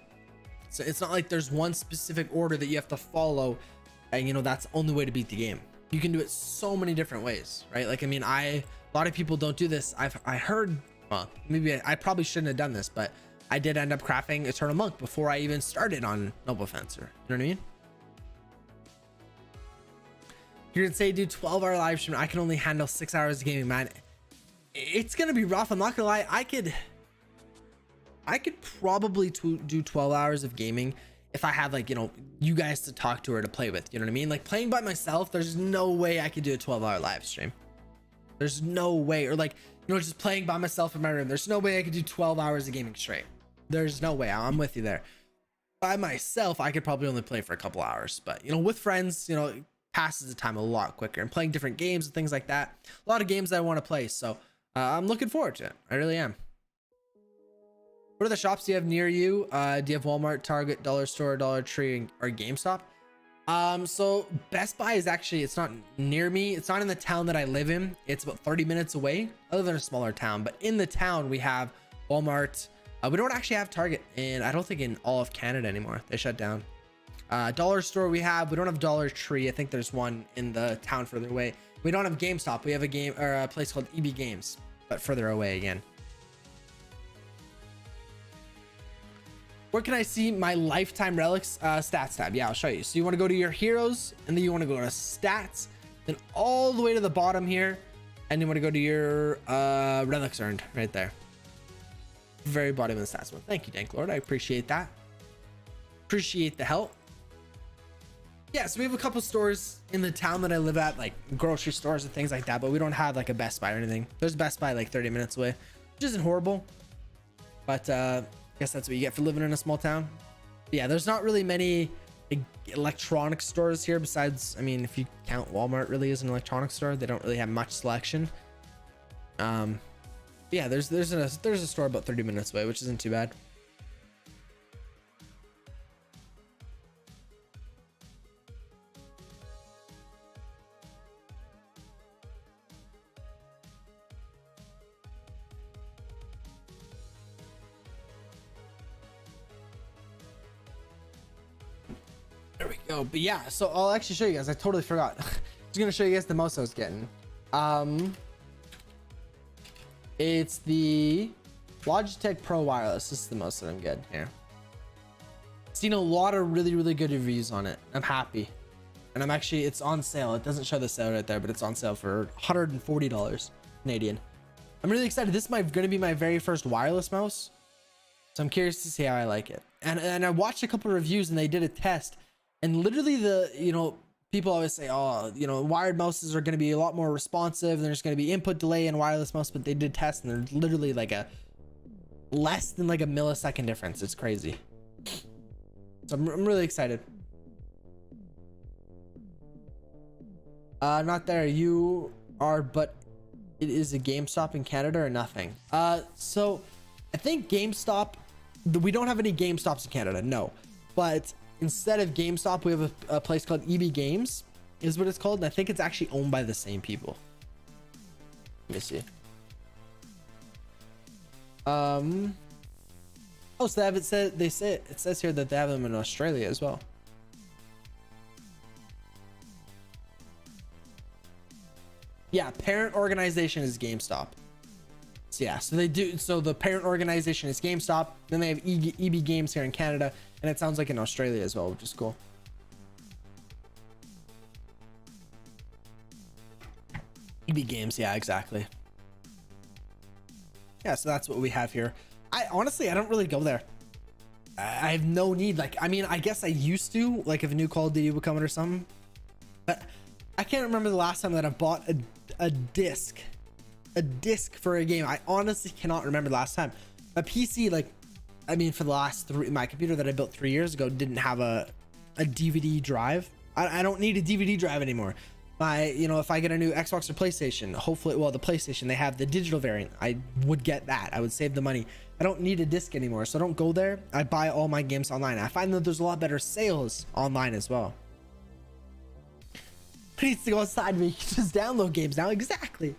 So it's not like there's one specific order that you have to follow, and you know that's the only way to beat the game. You can do it so many different ways, right? Like, I mean, a lot of people don't do this. I heard. Well, maybe I probably shouldn't have done this, but I did end up crafting Eternal Monk before I even started on Noble Fencer. You know what I mean? You're gonna say do 12-hour live stream. I can only handle 6 hours of gaming, man. It's gonna be rough. I'm not gonna lie. I could probably do 12 hours of gaming if I had, like, you know, you guys to talk to or to play with. You know what I mean? Like, playing by myself, there's no way I could do a 12-hour live stream. There's no way. Or like, you know, just playing by myself in my room, there's no way I could do 12 hours of gaming straight. There's no way. I'm with you there. By myself, I could probably only play for a couple hours, but you know, with friends, you know, it passes the time a lot quicker, and playing different games and things like that. A lot of games that I want to play, so I'm looking forward to it. I really am. What are the shops you have near you? Do you have Walmart, Target, Dollar Store, Dollar Tree, or GameStop? So Best Buy is actually, it's not near me. It's not in the town that I live in. It's about 30 minutes away. I live in a smaller town, but in the town we have Walmart. We don't actually have Target, and I don't think in all of Canada anymore. They shut down. Dollar Store we don't have Dollar Tree. I think there's one in the town further away. We don't have GameStop. We have a place called EB Games, but further away again. Where can I see my lifetime relics? Stats tab. Yeah, I'll show you. So you want to go to your heroes, and then you want to go to stats, then all the way to the bottom here, and you want to go to your relics earned right there, very bottom of the stats one. Thank you, Dank Lord, I appreciate that. Appreciate the help. Yeah, so we have a couple stores in the town that I live at, like grocery stores and things like that, but we don't have like a Best Buy or anything. There's a Best Buy like 30 minutes away, which isn't horrible, but I guess that's what you get for living in a small town. But yeah, there's not really many electronic stores here besides, I mean, if you count Walmart really as an electronic store, they don't really have much selection. Yeah, there's a store about 30 minutes away, which isn't too bad. There we go. But yeah, so I'll actually show you guys. I totally forgot. I was gonna show you guys the mouse I was getting. It's the Logitech Pro Wireless. This is the mouse that I'm getting here. Seen a lot of really good reviews on it. I'm happy, and I'm actually, it's on sale. It doesn't show the sale right there, but it's on sale for $140 Canadian. I'm really excited. This is gonna be my very first wireless mouse, so I'm curious to see how I like it. And I watched a couple of reviews, and they did a test. And literally people always say, oh, wired mouses are going to be a lot more responsive. There's going to be input delay in wireless mouse, but they did test and there's literally like a less than like a millisecond difference. It's crazy. So I'm really excited. Not there. You are, but it is a GameStop in Canada or nothing. So I think GameStop, we don't have any GameStops in Canada. No, but instead of GameStop, we have a place called EB Games, is what it's called. And I think it's actually owned by the same people. Let me see. Oh, so they have it said, it says here that they have them in Australia as well. Yeah, parent organization is GameStop. So yeah, so they do, so the parent organization is GameStop, then they have EB Games here in Canada, and it sounds like in Australia as well, which is cool. EB Games, yeah, exactly. Yeah, so that's what we have here. I honestly don't really go there. I have no need. Like, I mean, I guess I used to, like if a new Call of Duty would come in or something, but I can't remember the last time that I bought a disc for a game. I honestly cannot remember the last time. My PC, like, I mean, for the last my computer that I built 3 years ago didn't have a DVD drive. I don't need a DVD drive anymore. If I get a new Xbox or PlayStation, hopefully, well, the PlayStation, they have the digital variant. I would get that. I would save the money. I don't need a disc anymore, so I don't go there. I buy all my games online. I find that there's a lot better sales online as well. Who needs to go outside and just download games now? Exactly.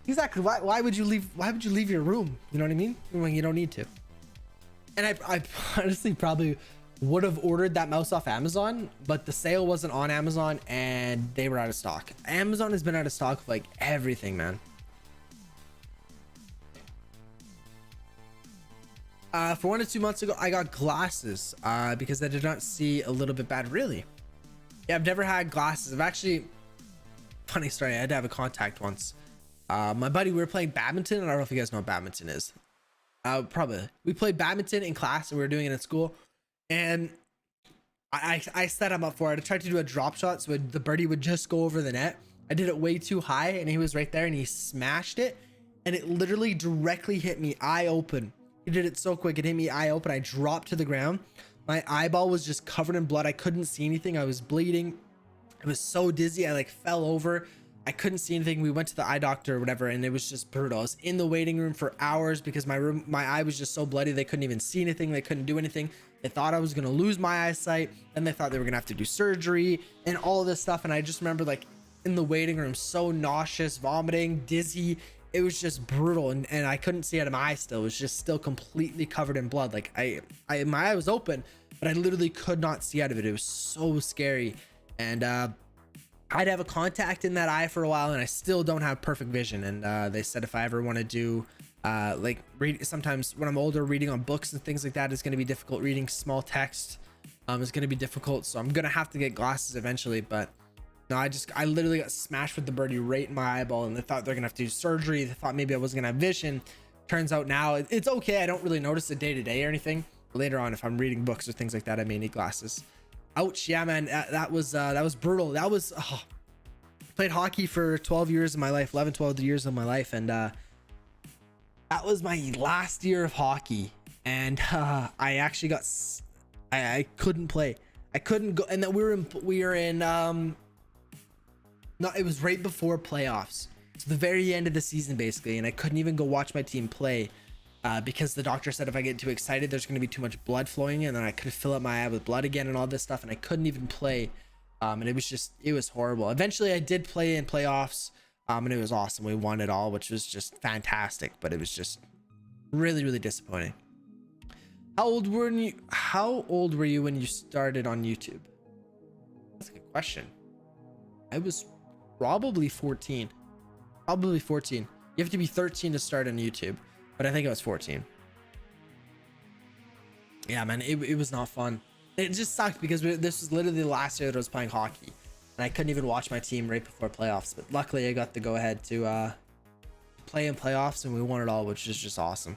Why would you leave your room? You know what I mean? When you don't need to. And I honestly probably would have ordered that mouse off Amazon, but the sale wasn't on Amazon and they were out of stock. Amazon has been out of stock of like everything, man. For 1 to 2 months ago, I got glasses because I did not see a little bit bad. Really? Yeah, I've never had glasses. I've actually, funny story, I had to have a contact once. My buddy, we were playing badminton. I don't know if you guys know what badminton is. Probably. We played badminton in class and we were doing it at school. And I set him up for it. I tried to do a drop shot so the birdie would just go over the net. I did it way too high and he was right there and he smashed it. And it literally directly hit me eye open. He did it so quick. It hit me eye open. I dropped to the ground. My eyeball was just covered in blood. I couldn't see anything. I was bleeding. I was so dizzy. I like fell over. I couldn't see anything. We went to the eye doctor or whatever, and it was just brutal. I was in the waiting room for hours because my eye was just so bloody. They couldn't even see anything. They couldn't do anything. They thought I was going to lose my eyesight. Then they thought they were going to have to do surgery and all this stuff. And I just remember like in the waiting room, so nauseous, vomiting, dizzy. It was just brutal. And I couldn't see out of my eye still. It was just still completely covered in blood. Like my eye was open, but I literally could not see out of it. It was so scary. And, I'd have a contact in that eye for a while and I still don't have perfect vision. And they said if I ever want to do sometimes when I'm older, reading on books and things like that is going to be difficult. Reading small text is going to be difficult. So I'm going to have to get glasses eventually. But No, I literally got smashed with the birdie right in my eyeball, and they thought they're gonna have to do surgery. They thought maybe I wasn't gonna have vision. Turns out now it's okay. I don't really notice it day to day or anything. Later on, if I'm reading books or things like that, I may need glasses. Ouch. Yeah, man, that was brutal. That was played hockey for 12 years of my life, 11 12 years of my life, and that was my last year of hockey. And I actually got I couldn't play. I couldn't go, and then we were in no, it was right before playoffs, so the very end of the season basically, and I couldn't even go watch my team play because the doctor said if I get too excited there's going to be too much blood flowing, and then I could fill up my eye with blood again and all this stuff, and I couldn't even play. And it was horrible. Eventually I did play in playoffs, and it was awesome. We won it all, which was just fantastic, but it was just really, really disappointing. How old were you when you started on YouTube? That's a good question. I was probably 14. Probably 14. You have to be 13 to start on YouTube, but I think I was 14. Yeah, man, it was not fun. It just sucked because this was literally the last year that I was playing hockey, and I couldn't even watch my team right before playoffs. But luckily, I got the go ahead to play in playoffs, and we won it all, which is just awesome.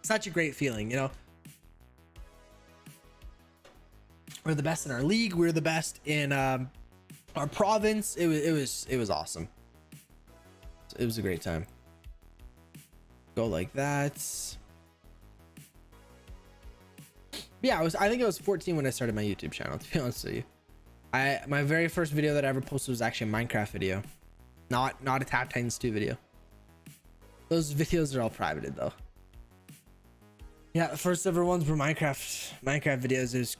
Such a great feeling, you know. We're the best in our league. We're the best in our province. It was awesome. It was a great time. Go like that. Yeah, I think I was 14 when I started my YouTube channel, to be honest with you. My very first video that I ever posted was actually a Minecraft video, not a Tap Titans 2 video. Those videos are all privated though. Yeah, the first ever ones were Minecraft videos. It was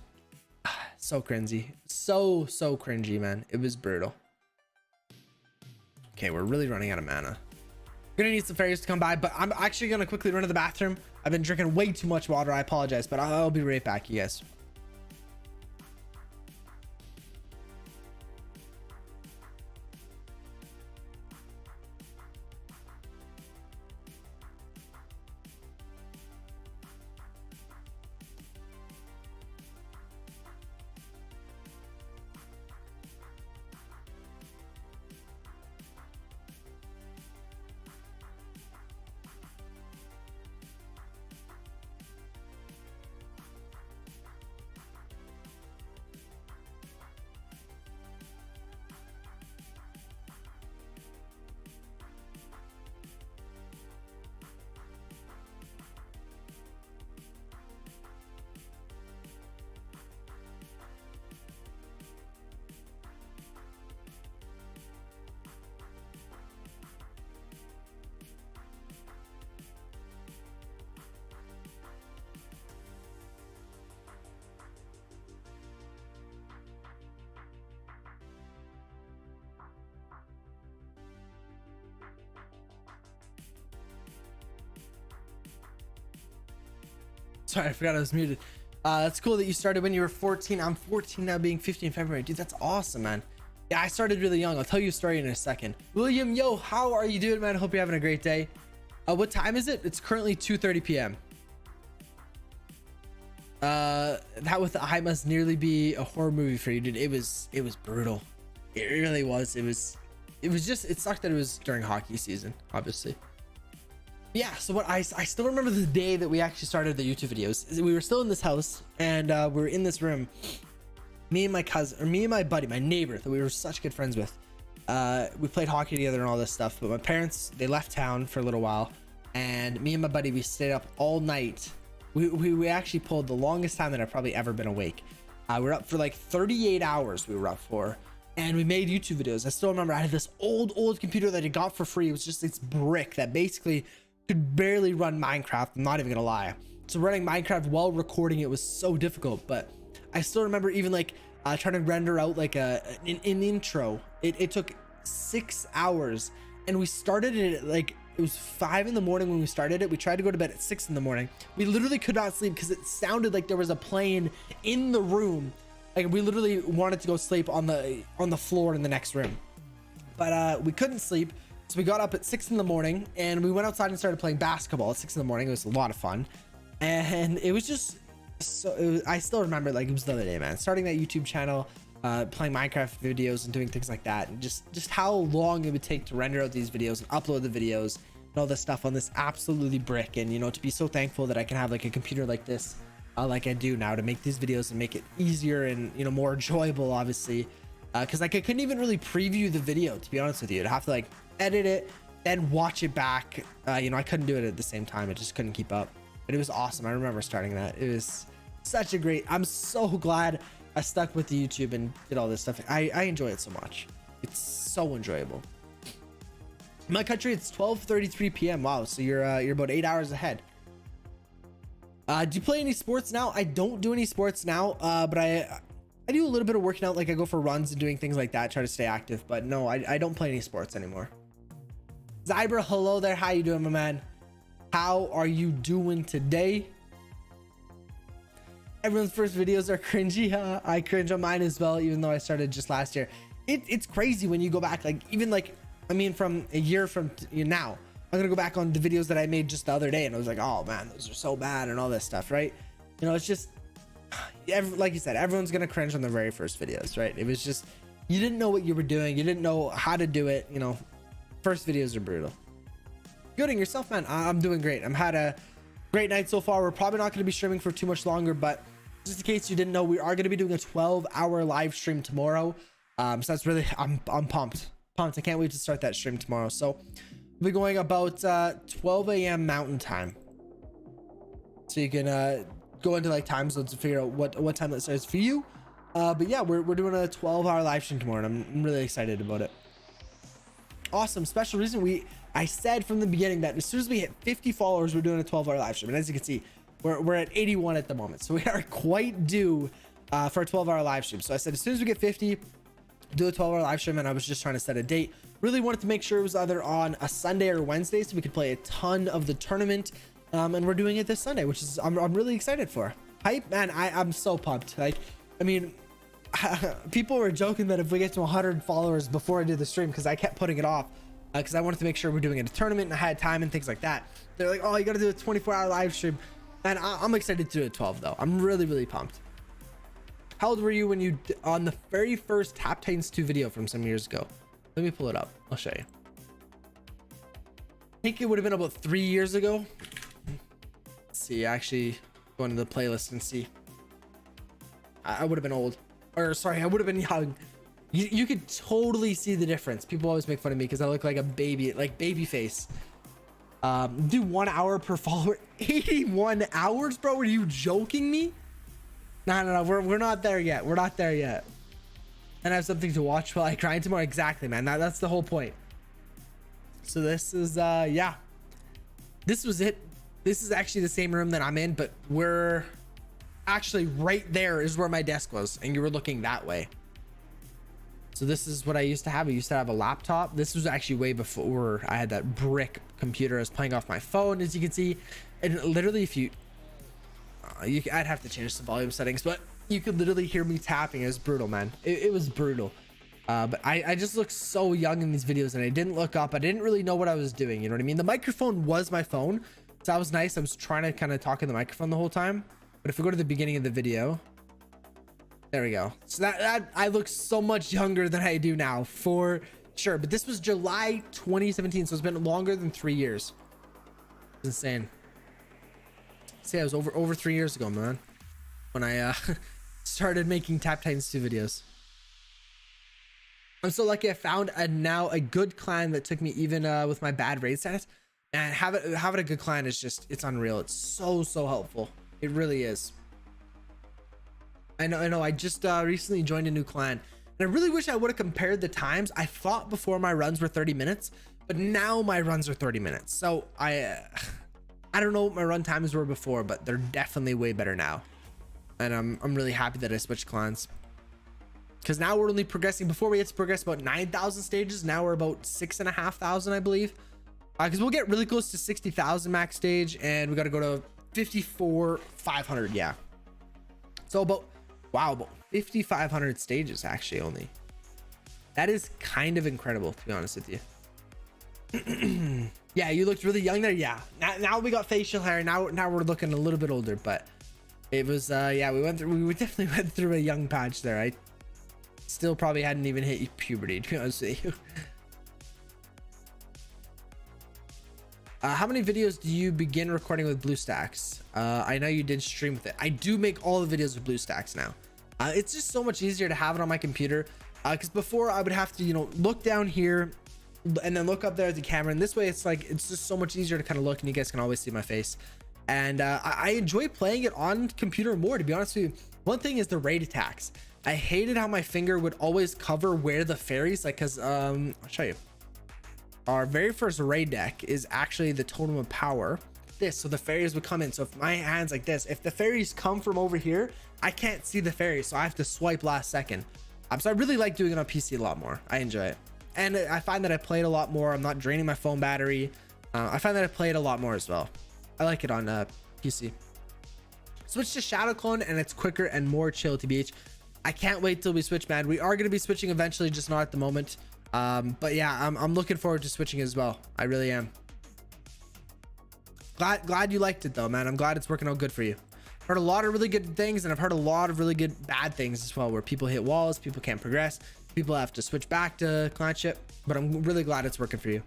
so cringy, so cringy, man. It was brutal. Okay, we're really running out of mana. We're gonna need some fairies to come by, but I'm actually gonna quickly run to the bathroom. I've been drinking way too much water. I apologize, but I'll be right back, you guys. Sorry, I forgot I was muted. That's cool that you started when you were 14. I'm 14 now, being 15 in February. Dude, that's awesome, man. Yeah, I started really young. I'll tell you a story in a second. William, yo, how are you doing, man? Hope you're having a great day. What time is it? It's currently 2:30 p.m. That with the eye must nearly be a horror movie for you, dude. It was brutal. It really was. It sucked that it was during hockey season, obviously. Yeah, so what I still remember the day that we actually started the YouTube videos. We were still in this house, and we were in this room. Me and my cousin, or me and my buddy, my neighbor that we were such good friends with. We played hockey together and all this stuff, but my parents, they left town for a little while, and me and my buddy, we stayed up all night. We actually pulled the longest time that I've probably ever been awake. We were up for like 38 hours we were up for, and we made YouTube videos. I still remember I had this old computer that I got for free. It was just this brick that basically could barely run Minecraft. I'm not even gonna lie. So running Minecraft while recording it was so difficult, but I still remember even like trying to render out like an intro. It took 6 hours, and we started it at like, it was 5 in the morning when we started it. We tried to go to bed at 6 in the morning. We literally could not sleep because it sounded like there was a plane in the room. Like we literally wanted to go sleep on the floor in the next room, but we couldn't sleep. So we got up at 6 in the morning and we went outside and started playing basketball at 6 in the morning. It was a lot of fun, and it was just so. I still remember, like, it was the other day, man. Starting that YouTube channel, playing Minecraft videos and doing things like that, and just how long it would take to render out these videos and upload the videos and all this stuff on this absolutely brick. And you know, to be so thankful that I can have like a computer like this, like I do now, to make these videos and make it easier and, you know, more enjoyable, obviously, because like I couldn't even really preview the video, to be honest with you. I'd have to like edit it, then watch it back. You know, I couldn't do it at the same time. I just couldn't keep up. But it was awesome. I remember starting that. It was such a great, I'm so glad I stuck with the YouTube and did all this stuff. I enjoy it so much. It's so enjoyable. In my country, it's 12:33 p.m. Wow, so you're about 8 hours ahead. Do you play any sports now? I don't do any sports now, but I do a little bit of working out. Like I go for runs and doing things like that, try to stay active. But no, I don't play any sports anymore. Zybra, hello there. How you doing, my man? How are you doing today? Everyone's first videos are cringy. I cringe on mine as well, even though I started just last year. It's crazy when you go back, like even like, I mean, from a year from now, I'm gonna go back on the videos that I made just the other day, and I was like, oh man, those are so bad and all this stuff, right? You know, it's just, like you said, everyone's gonna cringe on the very first videos, right? It was just, you didn't know what you were doing, you didn't know how to do it. You know, first videos are brutal. Good, and yourself, man? I'm doing great. I'm had a great night so far. We're probably not going to be streaming for too much longer, but just in case you didn't know, we are going to be doing a 12-hour live stream tomorrow. So that's really, I'm pumped. I can't wait to start that stream tomorrow. So we'll be going about 12 a.m. Mountain Time. So you can go into like time zones to figure out what time that starts for you. But yeah, we're doing a 12-hour live stream tomorrow, and I'm really excited about it. Awesome. Special reason, I said from the beginning that as soon as we hit 50 followers, we're doing a 12-hour live stream. And as you can see, we're at 81 at the moment. So we are quite due for a 12-hour live stream. So I said, as soon as we get 50, do a 12-hour live stream. And I was just trying to set a date. Really wanted to make sure it was either on a Sunday or Wednesday, so we could play a ton of the tournament. And we're doing it this Sunday, which is, I'm really excited for. Hype, man. I'm so pumped. Like, I mean, people were joking that if we get to 100 followers before I did the stream, because I kept putting it off, because I wanted to make sure we're doing it a tournament and I had time and things like that. They're like, oh, you got to do a 24-hour live stream. And I'm excited to do it 12 though. I'm really pumped. How old were you when you on the very first Tap Titans 2 video from some years ago? Let me pull it up. I'll show you. I think it would have been about 3 years ago. Let's see, actually go into the playlist and see. I would have been old, or sorry, I would have been young. You could totally see the difference. People always make fun of me because I look like a baby, like baby face. Do 1 hour per follower. 81 hours, bro? Are you joking me? No, we're not there yet. We're not there yet. And I have something to watch while I grind tomorrow. Exactly, man. That's the whole point. So this is yeah, this was it. This is actually the same room that I'm in, but we're actually right there is where my desk was, and you were looking that way. So this is what I used to have. I used to have a laptop. This was actually way before I had that brick computer. I was playing off my phone, as you can see. And literally, if I'd have to change the volume settings, but you could literally hear me tapping. It was brutal, man. It was brutal. But I just looked so young in these videos, and I didn't look up. I didn't really know what I was doing. You know what I mean? The microphone was my phone, so that was nice. I was trying to kind of talk in the microphone the whole time. But if we go to the beginning of the video, there we go. So that I look so much younger than I do now, for sure. But this was July 2017, so it's been longer than 3 years. It's insane. See, I was over 3 years ago, man, when I started making Tap Titans 2 videos. I'm so lucky I found now a good clan that took me even with my bad raid status. And having a good clan is just, it's unreal. It's so helpful. It really is. I know. I just recently joined a new clan, and I really wish I would have compared the times. I thought before my runs were 30 minutes, but now my runs are 30 minutes. So I don't know what my run times were before, but they're definitely way better now. And I'm really happy that I switched clans, because now we're only progressing. Before we had to progress about 9,000 stages. Now we're about 6,500, I believe. Because we'll get really close to 60,000 max stage, and we got to go to 54,500. Yeah. So about 5,500 stages actually only. That is kind of incredible, to be honest with you. Yeah, you looked really young there. Yeah. Now we got facial hair. Now we're looking a little bit older, but it was yeah, we definitely went through a young patch there. Still probably hadn't even hit puberty, to be honest with you. How many videos do you begin recording with BlueStacks? I know you did stream with it. I do make all the videos with BlueStacks now. It's just so much easier to have it on my computer, because before I would have to, you know, look down here and then look up there at the camera, and this way it's like, it's just so much easier to kind of look and you guys can always see my face. And I enjoy playing it on computer more, to be honest with you. One thing is the raid attacks. I hated how my finger would always cover where the fairies, like, because I'll show you. Our very first raid deck is actually the Totem of Power. This, so the fairies would come in. So if my hand's like this, if the fairies come from over here, I can't see the fairies, so I have to swipe last second. So I really like doing it on PC a lot more. I enjoy it, and I find that I play it a lot more. I'm not draining my phone battery. I find that I play it a lot more as well. I like it on PC. Switch to Shadow Clone, and it's quicker and more chill, TBH. I can't wait till we switch, man. We are going to be switching eventually, just not at the moment. But yeah, I'm looking forward to switching as well. I really am. Glad you liked it though, man. I'm glad it's working out good for you. Heard a lot of really good things, and I've heard a lot of really good bad things as well, where people hit walls, people can't progress, people have to switch back to clanship. But I'm really glad it's working for you.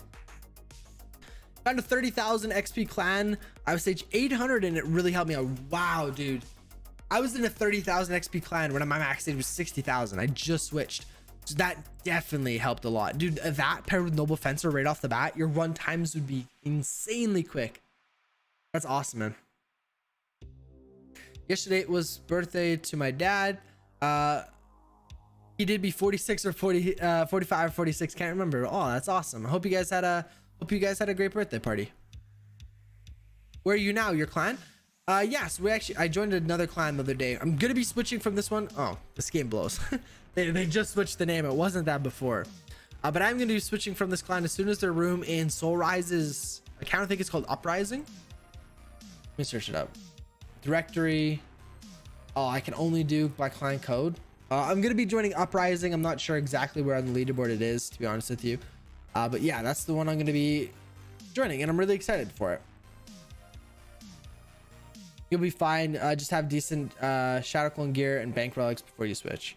Found a 30,000 XP clan. I was stage 800 and it really helped me out. Wow, dude. I was in a 30,000 XP clan when my max stage was 60,000. I just switched. So that definitely helped a lot, dude. That paired with Noble Fencer right off the bat, your run times would be insanely quick. That's awesome, man. Yesterday was birthday to my dad. He did be 46 or 45 or 46, can't remember. Oh, that's awesome. I hope you guys had a great birthday party. Where are you now? Your clan? Yes, I joined another clan the other day. I'm gonna be switching from this one. Oh, this game blows. They just switched the name. It wasn't that before. But I'm gonna be switching from this clan as soon as their room in Soul Rises. I kind of think it's called Uprising. Let me search it up. Directory. Oh, I can only do by clan code. I'm gonna be joining Uprising. I'm not sure exactly where on the leaderboard it is, to be honest with you. But yeah, that's the one I'm gonna be joining, and I'm really excited for it. You'll be fine. Just have decent Shadow Clone gear and bank relics before you switch.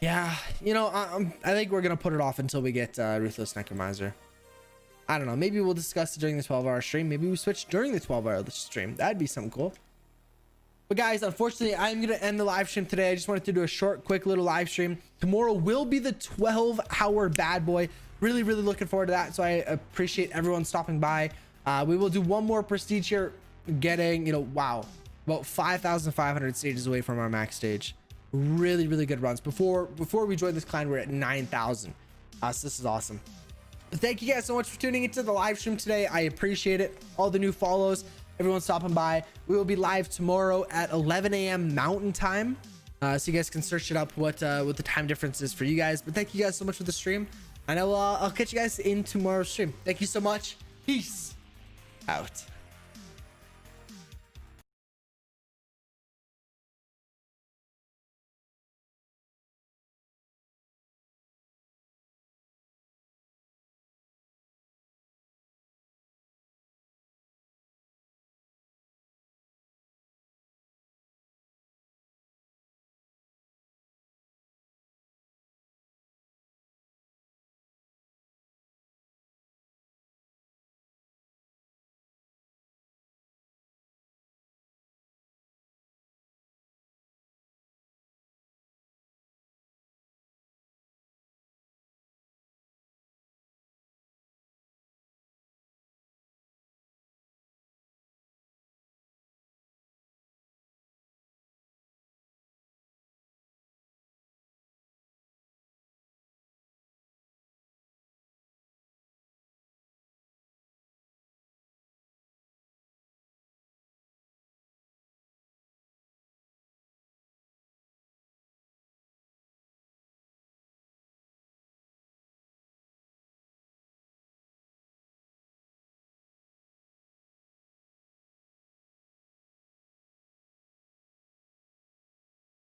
Yeah, you know, I think we're gonna put it off until we get Ruthless Necromancer. I don't know. Maybe we'll discuss it during the 12-hour stream. Maybe we switch during the 12-hour stream. That'd be something cool. But guys, unfortunately, I'm gonna end the live stream today. I just wanted to do a short, quick little live stream. Tomorrow will be the 12-hour bad boy. Really looking forward to that. So I appreciate everyone stopping by. We will do one more prestige here, getting, you know, wow, about 5,500 stages away from our max stage. Really good runs. Before we joined this clan, we're at 9,000. So this is awesome. But thank you guys so much for tuning into the live stream today. I appreciate it. All the new follows, everyone stopping by. We will be live tomorrow at 11 a.m. Mountain Time, so you guys can search it up what the time difference is for you guys. But thank you guys so much for the stream, and I'll catch you guys in tomorrow's stream. Thank you so much. Peace out.